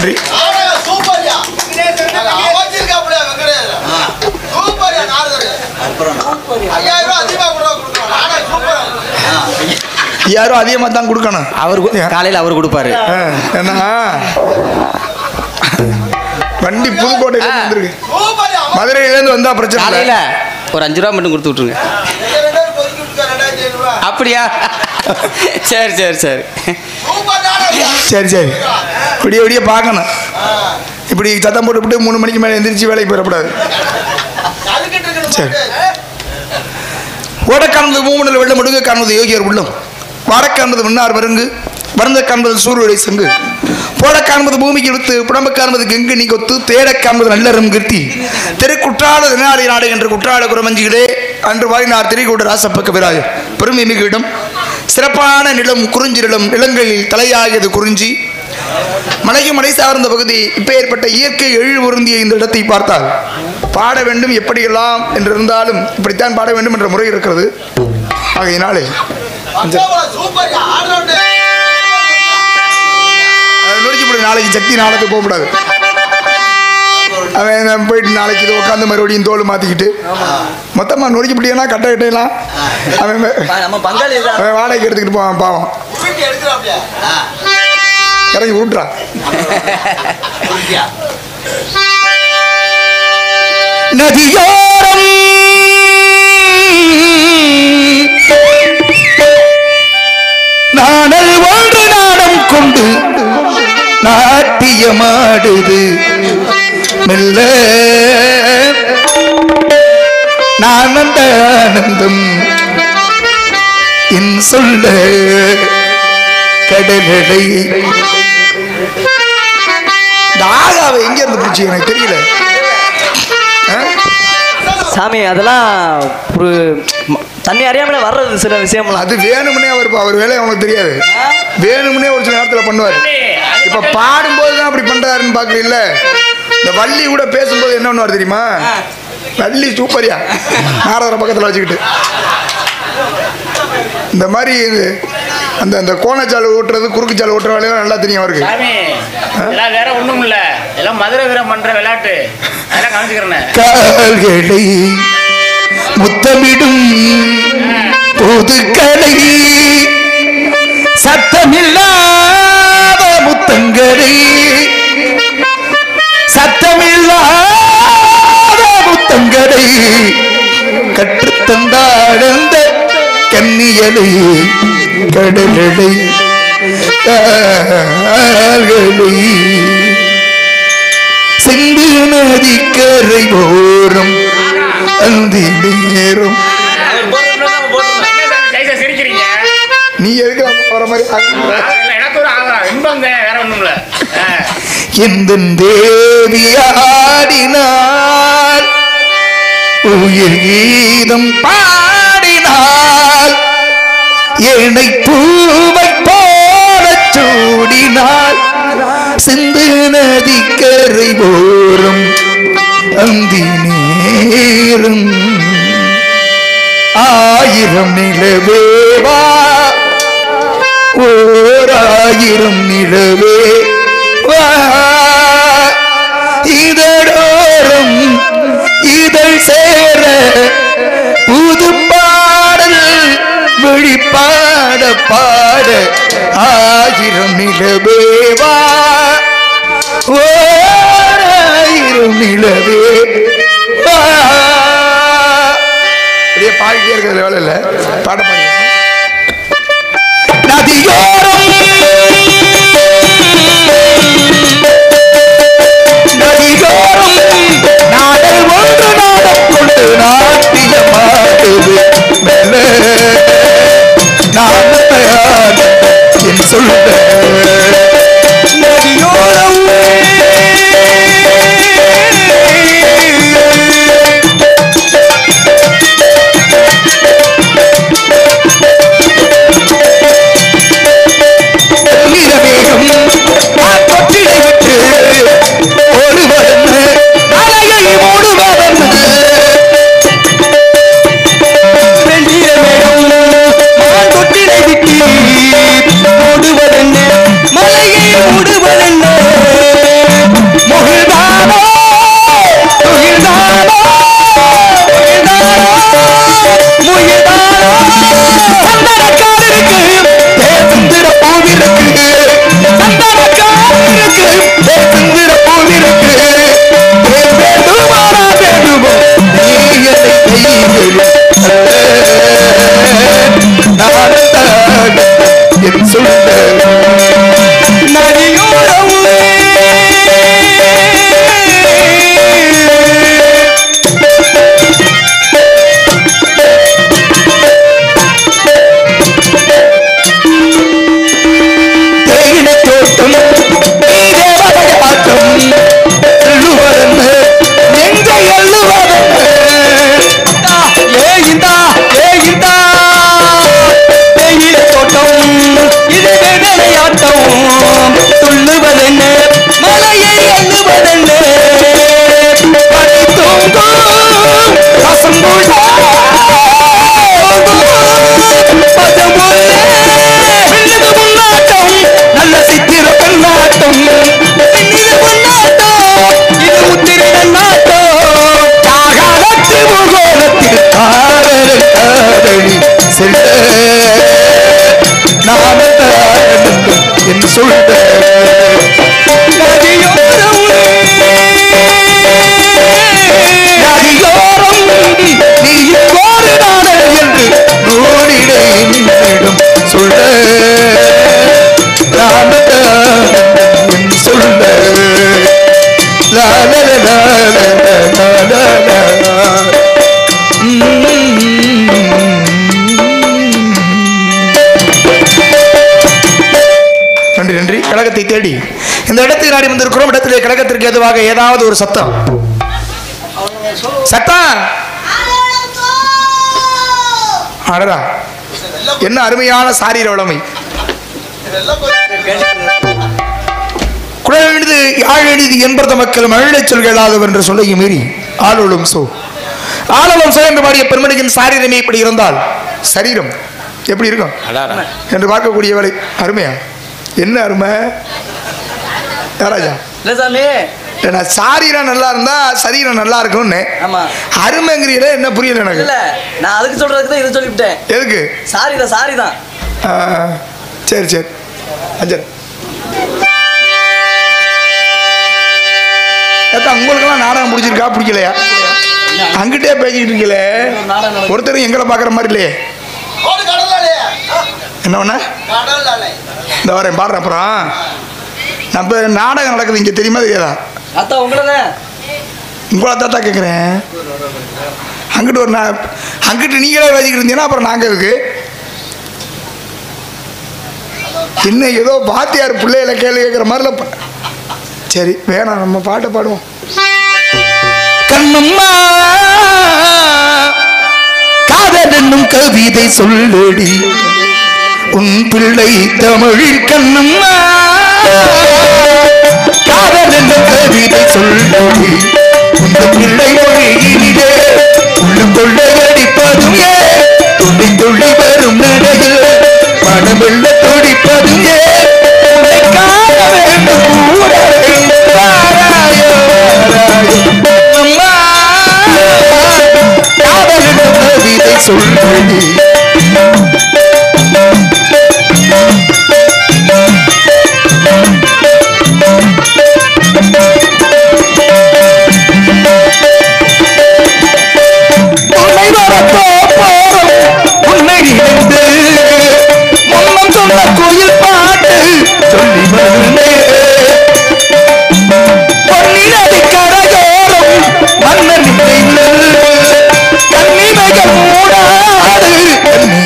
நன்றி. யாரும் அதிகமா தான் கொடுக்கணும். அவர் காலையில் அவர் கொடுப்பாரு. ஏன்னா வண்டி புதுக்கோட்டையில வந்துருக்கு, மதுரையிலேருந்து வந்தா பிரச்சனை. காலையில் ஒரு 5 ரூபா மட்டும் கொடுத்து விட்டுருங்க. அப்படியா? சரி சரி சரி சரி சரி. விடிய விடிய பார்க்கணும். இப்படி சத்தம் போட்டுவிட்டு 3 மணிக்கு மேலே எந்திரிச்சு வேலைக்கு போயிடக்கூடாது. சரி. ஓட காண்பது மூமனில் வெள்ளம் முடுங்க காண்பது யோகியர் உள்ளம், வாட காண்பது மன்னார் மருங்கு, வருந்த காண்பது சூரியடை சங்கு, போட காண்பது பூமிக்கு இழுத்து, புடம்ப காண்பது கெங்கு நீ கொத்து, தேட காண்பது நல்லறம் கீர்த்தி, திருக்குற்றால தினாடி நாடு என்று குற்றால குரமஞ்சிகளே அன்று வாரினார் திரைக்கூட ராசப்பக்க விராஜர் பெருமை மிகு இடம், சிறப்பான நிலம் குறிஞ்சி நிலம், நிலங்களில் தலையாகியது குறிஞ்சி, மலையும் மலை சார்ந்த பகுதி. இப்போ ஏற்பட்ட இயற்கை எழில் பொருந்திய இந்த இடத்தை பார்த்தால் பாட வேண்டும் எப்படியெல்லாம் என்று இருந்தாலும் இப்படித்தான் பாட வேண்டும் என்ற முறை இருக்கிறது. ஆகையினாலே நாளைக்கு சக்தி நாளைக்கு போகக்கூடாது. அவன் போயிட்டு நாளைக்கு இது உட்காந்து மறுபடியும் தோல் மாற்றிக்கிட்டு மொத்தமாக நொறுக்கிப்பிட்டியனா கட்ட கட்டையெல்லாம் அவன் வாடகைக்கு எடுத்துக்கிட்டு போவான். பாவம் இறங்கி விட்டுறான். நதியோரம் நானல் ஒன்று நாடம் கொண்டு நாட்டியமாடுது மெல்ல நானந்த ஆனந்தம் என் சொல்ல கடலடை. ஆகாவை எங்க இருந்து பிடிச்சி எனக்கு தெரியல சாமி. அதெல்லாம் ஒரு தண்ணி அறியாமலே வர்றது சில விஷயம்லாம். அது வேணும்னே அவர் வேலை அவனுக்கு தெரியாது. வேணும்னே ஒரு சில நேரத்தில் பண்ணுவார். இப்ப பாடும்போது தான் அப்படி பண்றாருன்னு பாக்குறீங்கள. இந்த வள்ளி கூட பேசும்போது என்ன பண்ணுவார் தெரியுமா? வள்ளி சூப்பரியா நாரதரை பக்கத்தில் வச்சுக்கிட்டு இந்த மாதிரி அந்த அந்த கோணச்சாலை ஓட்டுறது குறுக்கு சாலை ஓட்டுற வேலையெல்லாம் நல்லா தெரியும் அவருக்கு. வேற ஒண்ணும் இல்ல, எல்லாம் மதுரை வீரம் பண்ற விளையாட்டு. அதெல்லாம் காமிச்சுக்கிறேன். கால்களை முத்தமிடும் பொதுக்களை சத்தமில்லாத முத்தங்களை சத்தமில்லாத முத்தங்களை கற்றுத்தந்தாழ்ந்த கன்னியலை கடலடை கால்களை சிந்து நதிக்கரை ஓரம் அந்தி நேரம். நீ எதுக்கு வர மாதிரி எந்த தேவியாடினார் உயிர் கீதம் பாடினாள் என்னை பூவை போல சூடினாள் சிந்து நதிக்கரை ஓரம் அந்தி நேரம். ஆயிரம் நிலவேவா ஓராயிரம் நிலவே வா இதழோரம் இதழ் சேர புது பாடல் விழிப்பாட பாட ஆயிரம் நிலவேவா ஓராயிரம் நிலவே வா. அப்படியே பாடிட்டே இருக்கிறது வேலை இல்லை, பாட பாடி. நதியோரம் நதியோரம் நாடல் ஒன்று நாடம் கொண்டு நாட்டியமாடுது மேல நான் என் சொல்ல நதியோ என் சொல்ல நீ இவ்வாறு நாடல் என்று நோடிட என்னிடம் சொல்ல என் சொல்ல நன்றி நன்றி. கழகத்தை தேடி இந்த இடத்துக்கு நாடி வந்திருக்கிறோம். இடத்திலே கழகத்திற்கு எதுவாக ஏதாவது ஒரு சத்தம் சத்தம் அடடா, என்ன அருமையான சாரீர வளமை. குழல் எழுது யாழ் எழுதி என்பது மக்கள் மழை சொல்களாதவர் என்று சொல்லையும் மீறி ஆளோளும் சோ ஆளோளும் சோ என்று பாடிய பெண்மணியின் சாரீரமே இப்படி இருந்தால் சரீரம் எப்படி இருக்கும் என்று பார்க்கக்கூடிய வேலை. அருமையா, என்ன அருமை ராஜா. சாரீரம் நல்லா இருந்தா சரீரம் நல்லா இருக்கும்னு அருமைங்கிறீல என்ன புரியல எனக்கு. நான் அதுக்கு சொல்றதுக்கு தான் இதை சொல்லிவிட்டேன். எதுக்கு? சாரி தான். சரி சரி அஞ்சல். உங்களுக்கெல்லாம் நாடகம் பிடிச்சிருக்கா பிடிக்கலையா? அங்கிட்டே பேசிக்கிட்டு இருக்கல. ஒருத்தரும் எங்களை பாக்குற மாதிரி இல்லையே. என்ன பண்ண இந்த வரேன் பாடுற. அப்புறம் நம்ம நாடகம் நடக்குது இங்க தெரியுமா தெரியாதா? உங்களை தாத்தா கேட்குறேன். அங்கிட்டு ஒரு அங்கிட்டு நீங்களே பேசிக்கிட்டு இருந்தீங்கன்னா அப்புறம் நாங்கள் இருக்கு என்ன ஏதோ பாத்தியார் பிள்ளைகளை கேள்வி கேட்குற மாதிரில. சரி வேணாம், நம்ம பாட்டை பாடுவோம். கண்ணம்மா காதல் என்னும் கவிதை சொல்லடி உன் பிள்ளை தமிழில். கண்ணம்மா காதல் என்னும் கவிதை சொல்லடி உன் பிள்ளை மொழியிலே உள்ளும் கொள்ளையடிப்பதும் ஏ துள்ளி துள்ளி வரும் நடையில் மனமெல்ல துடிப்பதும் ஏ காண வேண்டும் கூட காதல் என்னும் கவிதை சொல்லடி. உன்னை இணைந்து முன்னம் சொன்ன கோயில் பாட்டு சொல்லி வருந்தே பொன்னினது கரையோரம் மன்னன் கண்ணிமைகள் மூடாது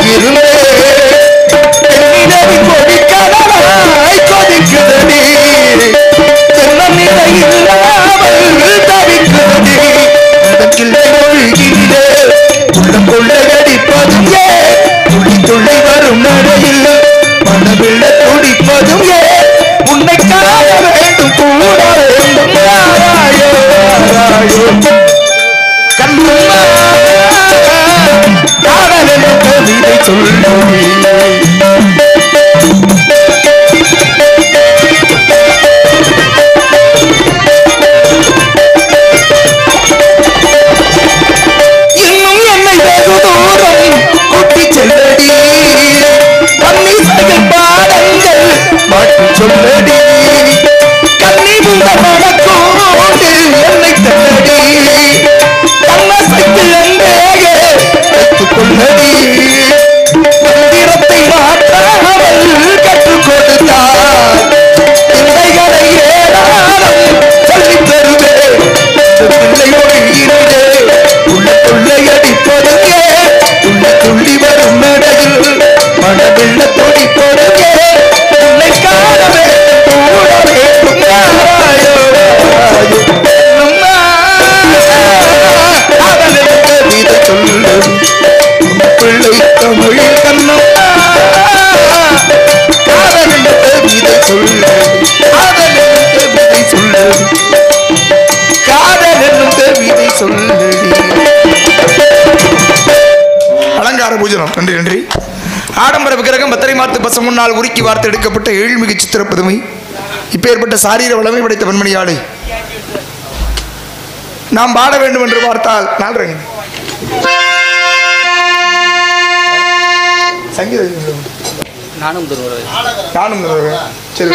இருந்தே பெண்ணினது கொடி கனவாய் கொதிக்குதடி நிலை இல்லாமல் தவிக்குதடி கிள்ளை மொழிகின்றே உள்ளம் கொள்ளையடிப்பதும் ஏ துள்ளி துள்ளி வரும் நடையில் மனவில்ல துடிப்பதும் ஏ உன்னை காண வேண்டும் கூட வேண்டும் யாராயோ கண்ணுமா காதல் என்ற கவிதை சொல்லி. சொல்லடி கண்ணி முந்த மனக்கோடு என்னை தள்ளடி கண்ணசைக்கு எங்கேயே வைத்துக் கொள்ளடி மந்திரத்தை மாற்றாமல் கற்றுக் கொடுத்தார் பிள்ளைகளை ஏராளம் சொல்லித் தருவேன் பிள்ளை மொழியிலே உள்ள கொள்ளையடிப்பதுங்கே உள்ள துள்ளி வரும் நடையில் மனவெள்ள துடிப்பதுங்கே உன்னை காண வேண்டும் கூட வேண்டும் யாராயோ காதல் என்ற கவிதை சொல்லடி பிள்ளை தமிழில் கண்ணம்மா காதல் என்ற கவிதை சொல்லடி காதல் என்ற கவிதை சொல்லடி காதல் என்னும் கவிதை சொல்லடி. அலங்கார பூஜனம். நன்றி நன்றி. ஆடம்பர விக்கிரகம் பத்திரை மார்த்து பசம் முன்னால் உருக்கி வார்த்தை எடுக்கப்பட்ட ஏழ்மிகு சித்திர பதுமை இப்பேற்பட்ட சாரீர வளமை படைத்த பெண்மணியாளை நாம் பாட வேண்டும் என்று பார்த்தால் நாள்றங்க சங்கீத நானும் நானும் சரி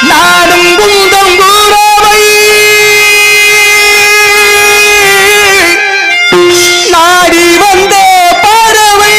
நாடும் குந்தம் கூறவை நாடி வந்த பறவை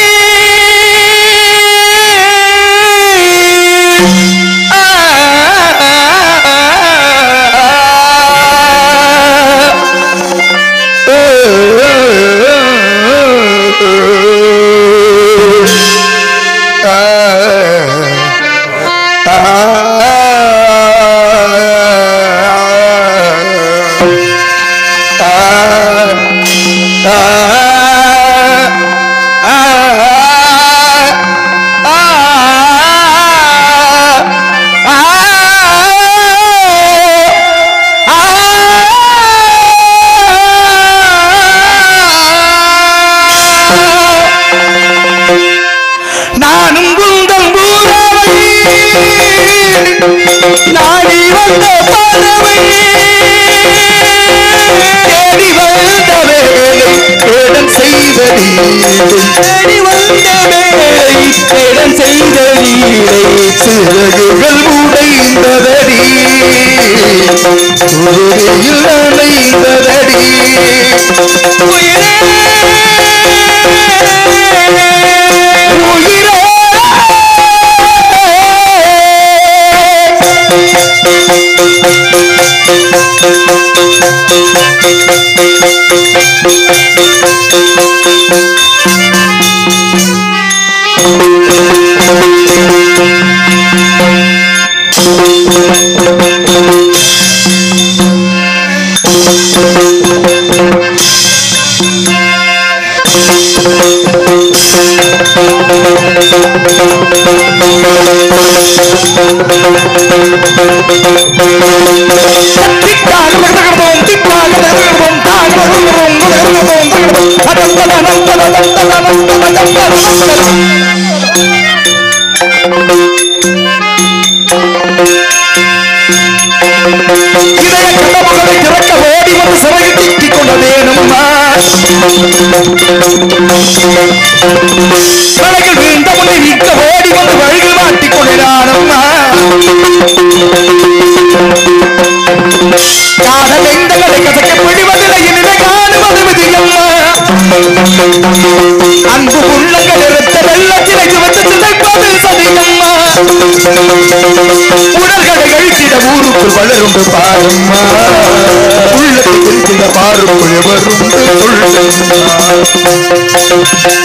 நானும் குந்தம் பூரவை நாடி வந்த பறவை தேடி வந்த வேலை தேடன் செய்தடி தேடி வந்த வேலை தேடன் செய்தடி சிறகுகள் உடைந்ததடி துருவியில் அணைந்ததடி உயிரே உயிரே மலைகள் வீழ்ந்த முன்னே நிற்க ஓடி வந்து வழிகள் மாட்டிக் கொண்டானம்மா காதல் எங்களை கசக்க பிடிவதில்லை நிலை காணுவது விதியம்மா அன்பு உள்ளங்கள் எடுத்த வெள்ளத்திலை சுமந்து சிதைப்பது சதியம்மா உடல்களை அழித்திட ஊருக்குள் வளருண்டு பாரும்மா உள்ளத்தில் தெரிந்த பாருக்குள் வருண்டு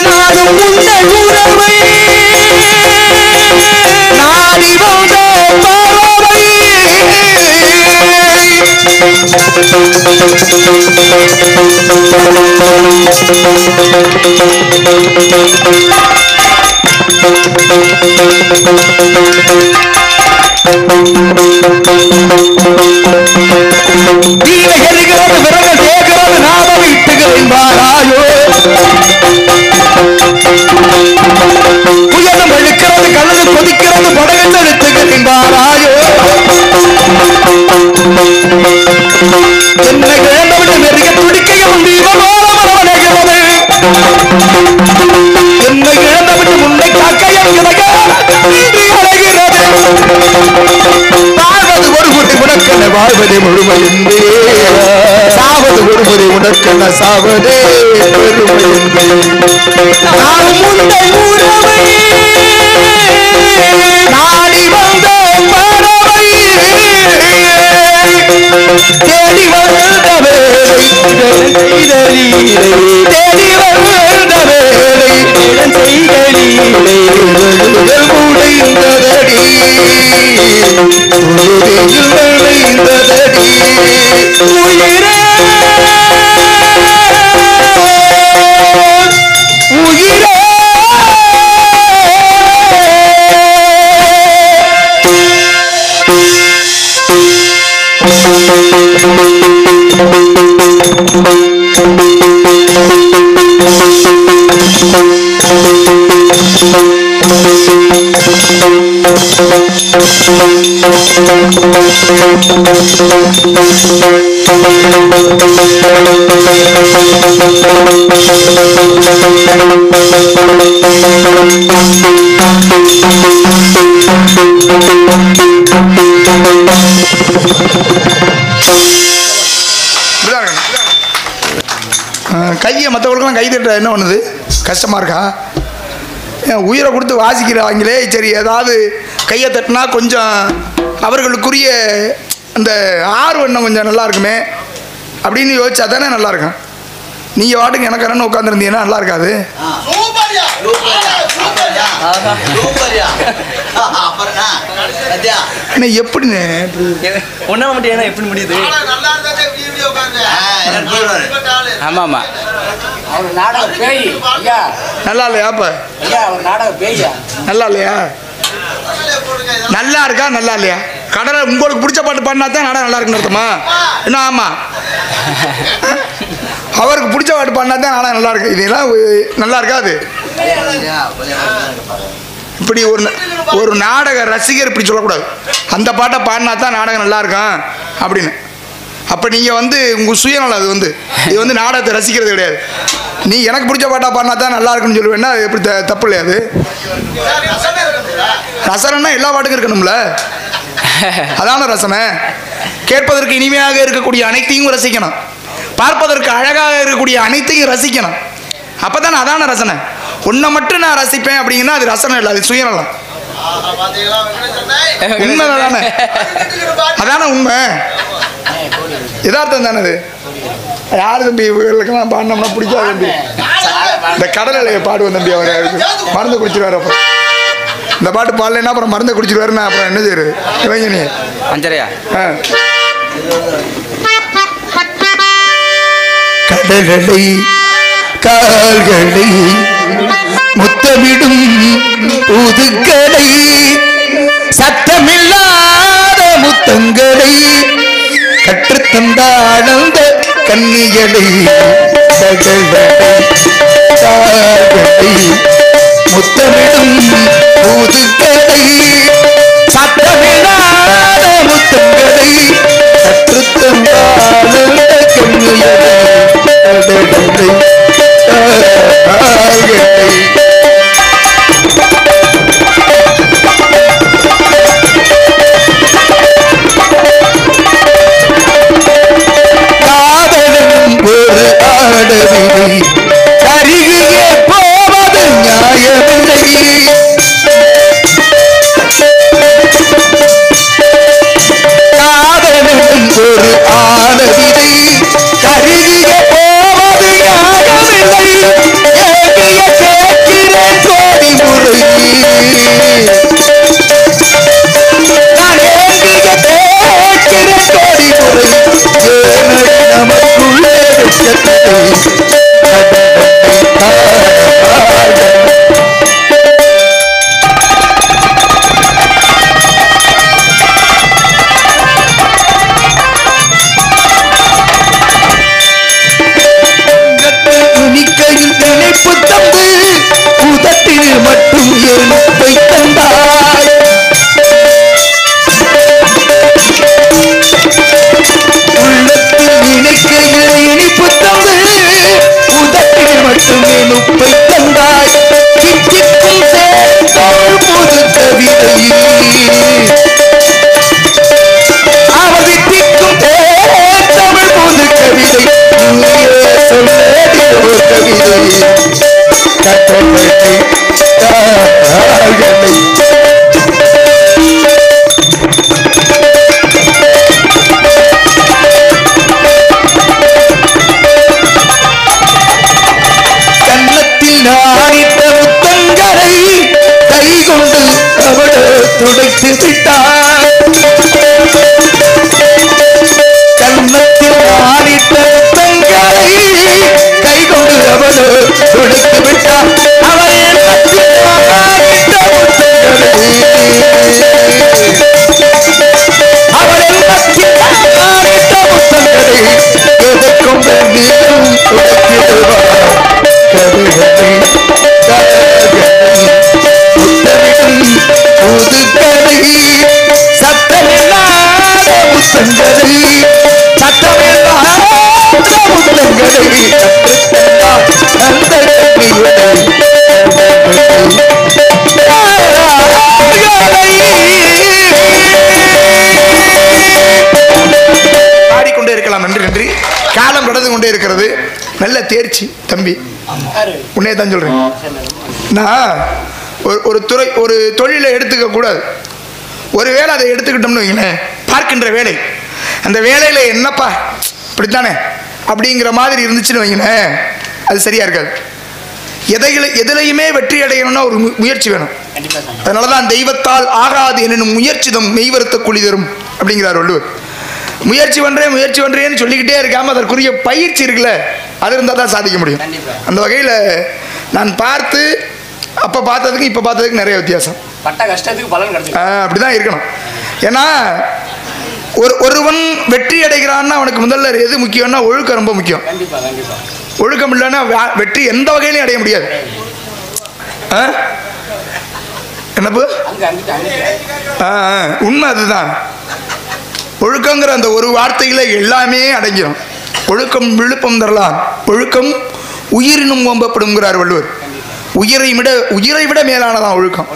நானும் உங்கள் உறவை நாடி வந்த பறவை வீணை எரிகிறது விரங்கள் தேகிறது நாம வீட்டுகிறேன் பாராயோ புயலும் எழுக்கிறது கலந்து கொதிக்கிறது படகத்தில் எழுத்துகிறேன் பாராயோ என்னை வேண்டவிட நெருங்க துடிக்கையும் தீபமானவனகிறது என்னை வேண்டவிட்டு முன்னை காக்கையும் அழகிறது வாழ்வது ஒரு முறை உனக்கென வாழ்வதே முழுமையுண்டே சாவது ஒரு முறை உனக்கென சாவதே பெருமையுண்டே நானும் உங்கள் உறவை நாடி வந்த பறவை தேடி வந்த வேலை தேடி வந்த வேலை செய்தடி உடைந்ததடி உடைந்ததடி உயிரே உயிரே கையை மற்றவங்களுக்கெல்லாம் கை தட்ட என்ன பண்ணுது? கஷ்டமாக இருக்கா? உயிரை கொடுத்து வாசிக்கிறாங்களே, சரி ஏதாவது கையை தட்டினா கொஞ்சம் அவர்களுக்குரிய அந்த ஆர்வம் கொஞ்சம் நல்லா இருக்குமே அப்படின்னு யோசிச்சா தானே நல்லா இருக்கும். நீங்கள் வாட்டுக்கு எனக்கு என்னன்னு உட்காந்துருந்தீங்கன்னா நல்லா இருக்காது. என்ன எப்படின்னு ஒன்னா மட்டும் எப்படி முடியுது? ஆமாம் ஆமாம், நல்லா இல்லையா? அப்ப நல்லா இல்லையா? நல்லா இருக்கா நல்லா இல்லையா? கடலை உங்களுக்கு பிடிச்ச பாட்டு பாடினா தான் நாடகம் நல்லா இருக்குன்னு அர்த்தமா என்ன? ஆமாம், அவருக்கு பிடிச்ச பாட்டு பாடினா தான் நாடகம் நல்லா இருக்கு. இதெல்லாம் நல்லா இருக்காது. இப்படி ஒரு நாடக ரசிகர் இப்படி சொல்லக்கூடாது. அந்த பாட்டை பாடினா தான் நாடகம் நல்லா இருக்கும் அப்படின்னு. அப்போ நீங்கள் உங்கள் சுயநலம் அது இது நாடகத்தை ரசிக்கிறது கிடையாது. நீ எனக்கு பிடிச்ச பாட்டா பாடினா தான் நல்லா இருக்குன்னு சொல்லுவேன்னா அது எப்படி தப்பு இல்லையா? அது ரசனைன்னா எல்லா பாட்டுக்கும் இருக்கணும்ல, அதான ரசனை. கேட்பதற்கு இனிமையாக இருக்கக்கூடிய அனைத்தையும் ரசிக்கணும், பார்ப்பதற்கு அழகாக இருக்கக்கூடிய அனைத்தையும் ரசிக்கணும். அப்போ தானே அதான ரசனை. ஒன்றை மட்டும் நான் ரசிப்பேன் அப்படிங்கன்னா அது ரசனை இல்லை, அது சுயநலம். உண்மை தானே? அதான உண்மை, யதார்த்தம் தானே அது. யார் தம்பி இவர்களுக்கெல்லாம் பாடினோம்னா பிடிக்காது தம்பி. இந்த கடலையை பாடுவோம் தம்பி, அவர் மருந்து குடிச்சிருவார். அப்புறம் இந்த பாட்டு பாடலைன்னா அப்புறம் மருந்தை குடிச்சிருவாருன்னா அப்புறம் என்ன செய்யுது? இளைஞனி அஞ்சரையா கடலை கால்களை முத்தமிடும் புதுக்களை சத்தமில்லாத முத்தங்களை கற்றுத்தந்தாழ்ந்த கன்னிகளை கடலை கால்களை முத்தமிடும் புதுக்களை சத்தமில்லாத முத்தங்களை கற்றுத்தந்தாழ்ந்த கன்னிகளை காதலும் ஒரு ஆடவில்லை, கருகியே போவது நியாயமில்லை. காதலும் ஒரு ஆடவில்லை, கருகியே போவது நியாயமில்லை. ஏகிய கேட்கிறேன் கோடி முறை, நான் ஏங்கிய கேட்கிறேன் கோடி முறை. ஏனடி நமக்குள்ளே வெட்கத்தை துணிக்கையில் நினைப்பு தந்து உதட்டில் மட்டும் எழுப்பை தந்தாய். உள்ளத்தில் நினைக்கையில் இனிப்பு தந்து உதட்டில் மட்டும் எழுப்பை தந்தாய். கிச்சிக்கும் சேர்த்தோள் புது கவிதை, அவள் திக்கும் தமிழ் புது கவிதை. சொல்லடி ஒரு கவிதை கட்டளை கால்களை கன்னத்தில் நாடித்த முத்தங்களை கை கொண்டு அவள் துடைத்து விட்டார். கன்னத்தில் நாடித்த முத்தங்களை கை கொண்டு அவள் கொண்டே இருக்கிறது. நல்ல தேர்ச்சி தம்பி, உன்னே தான் சொல்றேன். நான் ஒரு துறை ஒரு தொழிலை எடுத்துக்க கூடாது. ஒரு வேலை அதை எடுத்துக்கிட்டோம்னு வைங்களேன், பார்க்கின்ற வேலை, அந்த வேலையில என்னப்பா இப்படித்தானே அப்படிங்கிற மாதிரி இருந்துச்சுன்னு வைங்களேன், அது சரியா இருக்காது. எதிலையுமே வெற்றி அடையணும்னா ஒரு முயற்சி வேணும். அதனாலதான் தெய்வத்தால் ஆகாது எனும் முயற்சிதம் மெய்வருத்த கூலி தரும் அப்படிங்கிறார் வள்ளுவர். முயற்சி பண்றேன்னு சொல்லிக்கிட்டே இருக்காம அதற்குரிய பயிற்சி இருக்குல்ல, அது இருந்தால் தான் சாதிக்க முடியும். அந்த வகையில் நான் பார்த்து அப்போ பார்த்ததுக்கு இப்போ பார்த்ததுக்கு நிறைய வித்தியாசம். பட்ட கஷ்டத்துக்கு பலன் கிடைக்கும். அப்படிதான் இருக்கணும். ஏன்னா ஒருவன் வெற்றி அடைகிறான்னா அவனுக்கு முதல்ல எது முக்கியம்னா ஒழுக்கம் ரொம்ப முக்கியம். ஒழுக்கம் இல்லைன்னா வெற்றி எந்த வகையிலையும் அடைய முடியாது. என்னப்பு உண்மை அதுதான். ஒழுக்கங்கிற அந்த ஒரு வார்த்தையில எல்லாமே அடங்கிடும். ஒழுக்கம் விழுப்பம் தரலாம், ஒழுக்கம் உயிரினும் ஓம்பப்படுங்கிறார் வள்ளுவர். உயிரை விட மேலானதான் ஒழுக்கம்.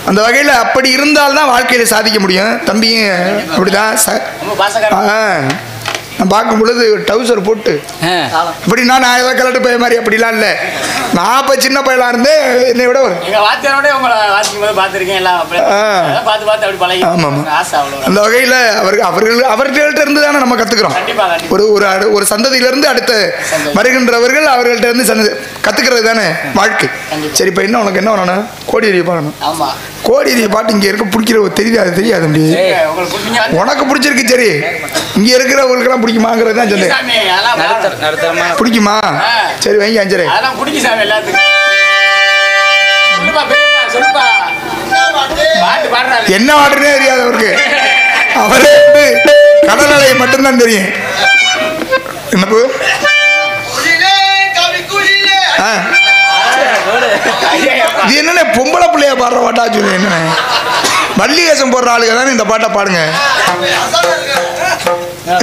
அந்த வகையில் அப்படி இருந்தால்தான் வாழ்க்கையில சாதிக்க முடியும். தம்பியும் அப்படிதான். நான் பார்க்கும் பொழுது டவுசர் போட்டு இப்படி நான் ஏதோ கலட்டு பைய மாதிரி அப்படிலாம் இல்லை. நான் இப்போ சின்ன பையலாம் இருந்து என்னை விட ஒரு அந்த வகையில் அவர்கள்ட்ட இருந்து தானே நம்ம கற்றுக்குறோம். ஒரு சந்ததியிலிருந்து அடுத்த வருகின்றவர்கள் அவர்கள்ட்ட இருந்து கற்றுக்கிறது தானே வாழ்க்கை. சரி, இப்போ என்ன உனக்கு என்ன வேணும்? கோடியரிய பாடணும். கோடியரிய பாட்டு இங்கே இருக்க பிடிக்கிற தெரியாது உனக்கு பிடிச்சிருக்கு. சரி, இங்கே இருக்கிறவங்களுக்கெல்லாம் பிடிக்குமாங்கிறது தான் சொன்னேன். பிடிக்குமா? சரி வைங்க அஞ்சரை. என்ன பாடுறே தெரியாது அவருக்கு. அவரே கடல் அலை மட்டும்தான் தெரியும். என்னப்பு இது என்ன பொம்பளை பிள்ளைய பாடுற பாட்டா சொல்லு. என்ன வள்ளிகேசம் போடுற ஆளுங்க தானே இந்த பாட்டை பாடுங்க.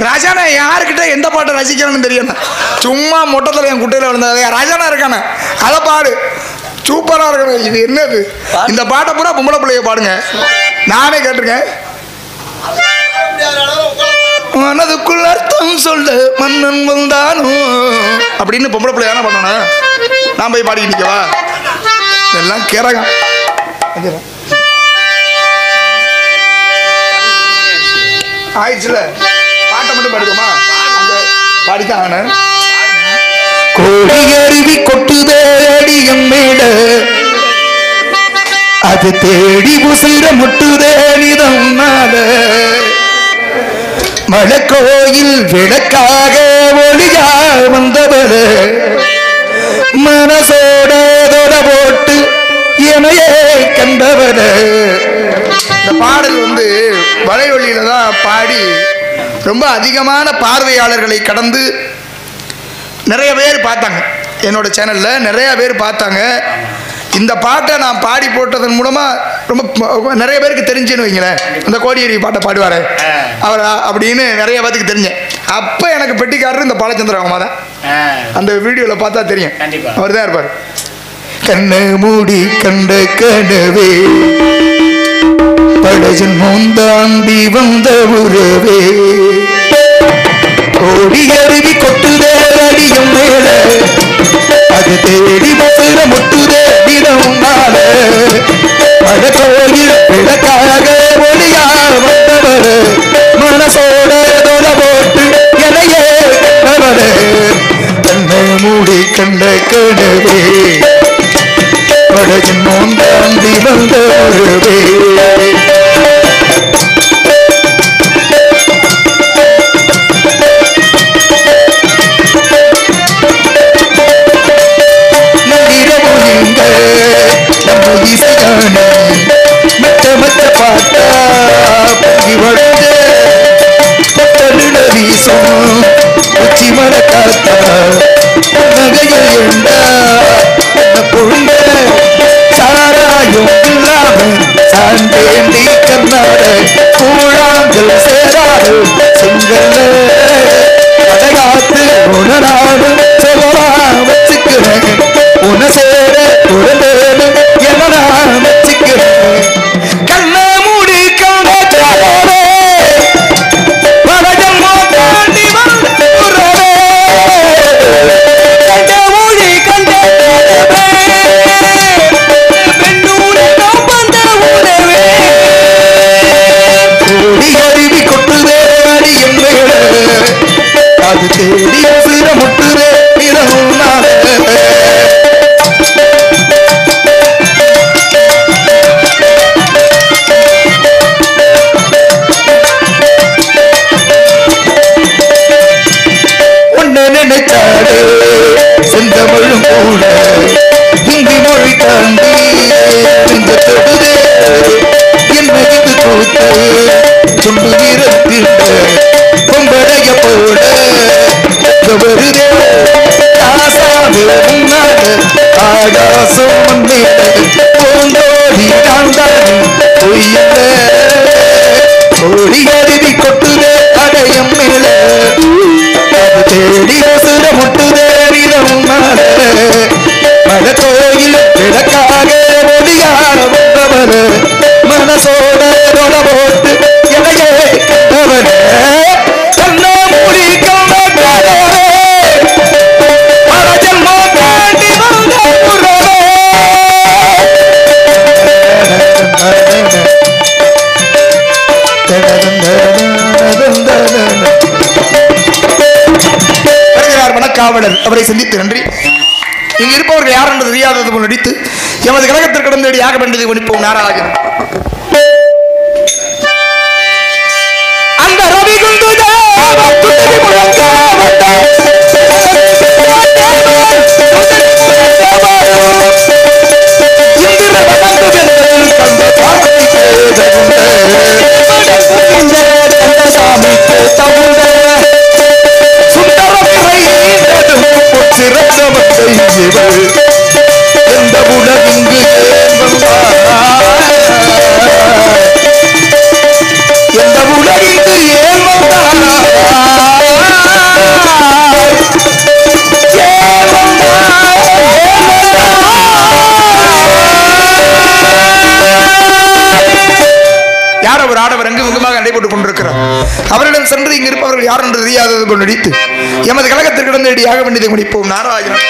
ராஜானா யாருக்கிட்ட எந்த பாட்டை ரசிக்கணும்னு தெரியும். சும்மா மொட்டத்தில் என் குட்டையில் விழுந்தது ராஜானா இருக்கானே அதை பாடு, சூப்பரா இருக்கணும். இது என்னது? இந்த பாட்டை பூரா பொம்பளை பிள்ளைய பாடுங்க. நானே கேட்டிருக்கேன். மனதுக்குள்ள அர்த்தம் சொல்ல மன்னன் வந்தானோ அப்படின்னு பொம்பளை பிள்ளை தானே பண்ணணும். நான் போய் பாடிக்கிட்டு நிற்கவா? எல்லாம் கேரகம். ஆயிடுச்சுல, பாட்டை மட்டும் பாடுவோமா? பாடித்தான். கோடி அருவி கொட்டுதே அடியம் மேட, அது தேடி உசிர முட்டுதே நிதம் நாட, மழக்கோயில் விளக்காக ஒளியா வந்தவர் மனசோட தொட போட்டு எனையே கண்டவர். இந்த பாடல் வலையொலியில தான் பாடி ரொம்ப அதிகமான பார்வையாளர்களை கடந்து நிறைய பேர் பார்த்தாங்க. என்னோட சேனல்ல நிறைய பேர் பார்த்தாங்க. இந்த பாட்டை நான் பாடி போட்டதன் மூலமா ரொம்ப நிறைய பேருக்கு தெரிஞ்சுன்னு வைங்களேன். இந்த கோடியேரி பாட்டை பாடுவாரு அவர் அப்படின்னு நிறைய பேருக்கு தெரிஞ்சேன். அப்ப எனக்கு பெட்டிக்காரர் இந்த பாலச்சந்திரமா தான். அந்த வீடியோல பார்த்தா தெரியும், அவர் தான் இருப்பார். கண்ண மூடி கண்ட கனவே படஜன் மூந்தாண்டி வந்த உறவே, கோடி அருவி கொட்டுதே அடியும் மேல, அது தேடி மசுர முட்டுதே தினம் நாள, மழக்கோயில் விளக்காக ஒளியா வந்தவர் மனசோட தொட போட்டு எனையே கண்டவர். கண்ணை மூடி கண்ட கனவே படஜன் மூந்தாண்டி வந்த உறவே. மெத்த மெத்த பாட்டா பொங்கி வளர்ந்து பட்டலிட வீசும் உச்சி மர காத்தா நகைகள் எண்டா பொழுந்த சாராயும் இல்லாம சாந்தேந்தி கர்நாட கூழாங்கல் சேராடு செங்கல்ல அடகாத்து உணராடு செவரா வச்சுக்கிறேன் உன சேர உடனேனு எவனா வச்சுக்கிறேன். கண்ண மூடி கண்டே பலஜம் தாண்டி வந்தே நாடு செந்தமிழும் கூட ஹிந்தி மொழி தாண்டி இந்த தொடுதே என்ன இது கூத்து சுண்டு வீரத்திட்ட பொம்படைய போட வருதே ஆசாமி முன்னாடு ஆகாசம் பூந்தோடி தாண்டாடி பொய்யல கோடி அருவி கொட்டுதே அடையம் மேல அது தேடி சுர முட்டுதே விதம் மேல மத கோயில் விளக்காக ஒளியார வந்தவன மனசோட தொட போட்டு எதையே கண்டவன கண்ண மூடி கண்ணே மரஜன்மோ தாண்டி வந்த புறவே வணக்காவலர் அவரை சந்தித்து நன்றி. இங்கு இருப்பவர்கள் யார் என்று தெரியாதது போல் நடித்து எமது கழகத்திற்கு கடந்தடி யாக வேண்டியதை ஒழிப்போம் நாராயணன். அந்த ரவி குண்டு எந்த உலகிங்கு எந்த உலகிங்கு யார் அவர் ஆடவர் அங்கு முகமாக நடைபெற்றுக் கொண்டிருக்கிறார். அவரிடம் சென்று இங்கு இருப்பவர்கள் யார் என்று தெரியாதது போல் நடித்து எமது கழகத்திற்கு இடந்தடியாக வேண்டியதை முடிப்போம் நாராயணன்.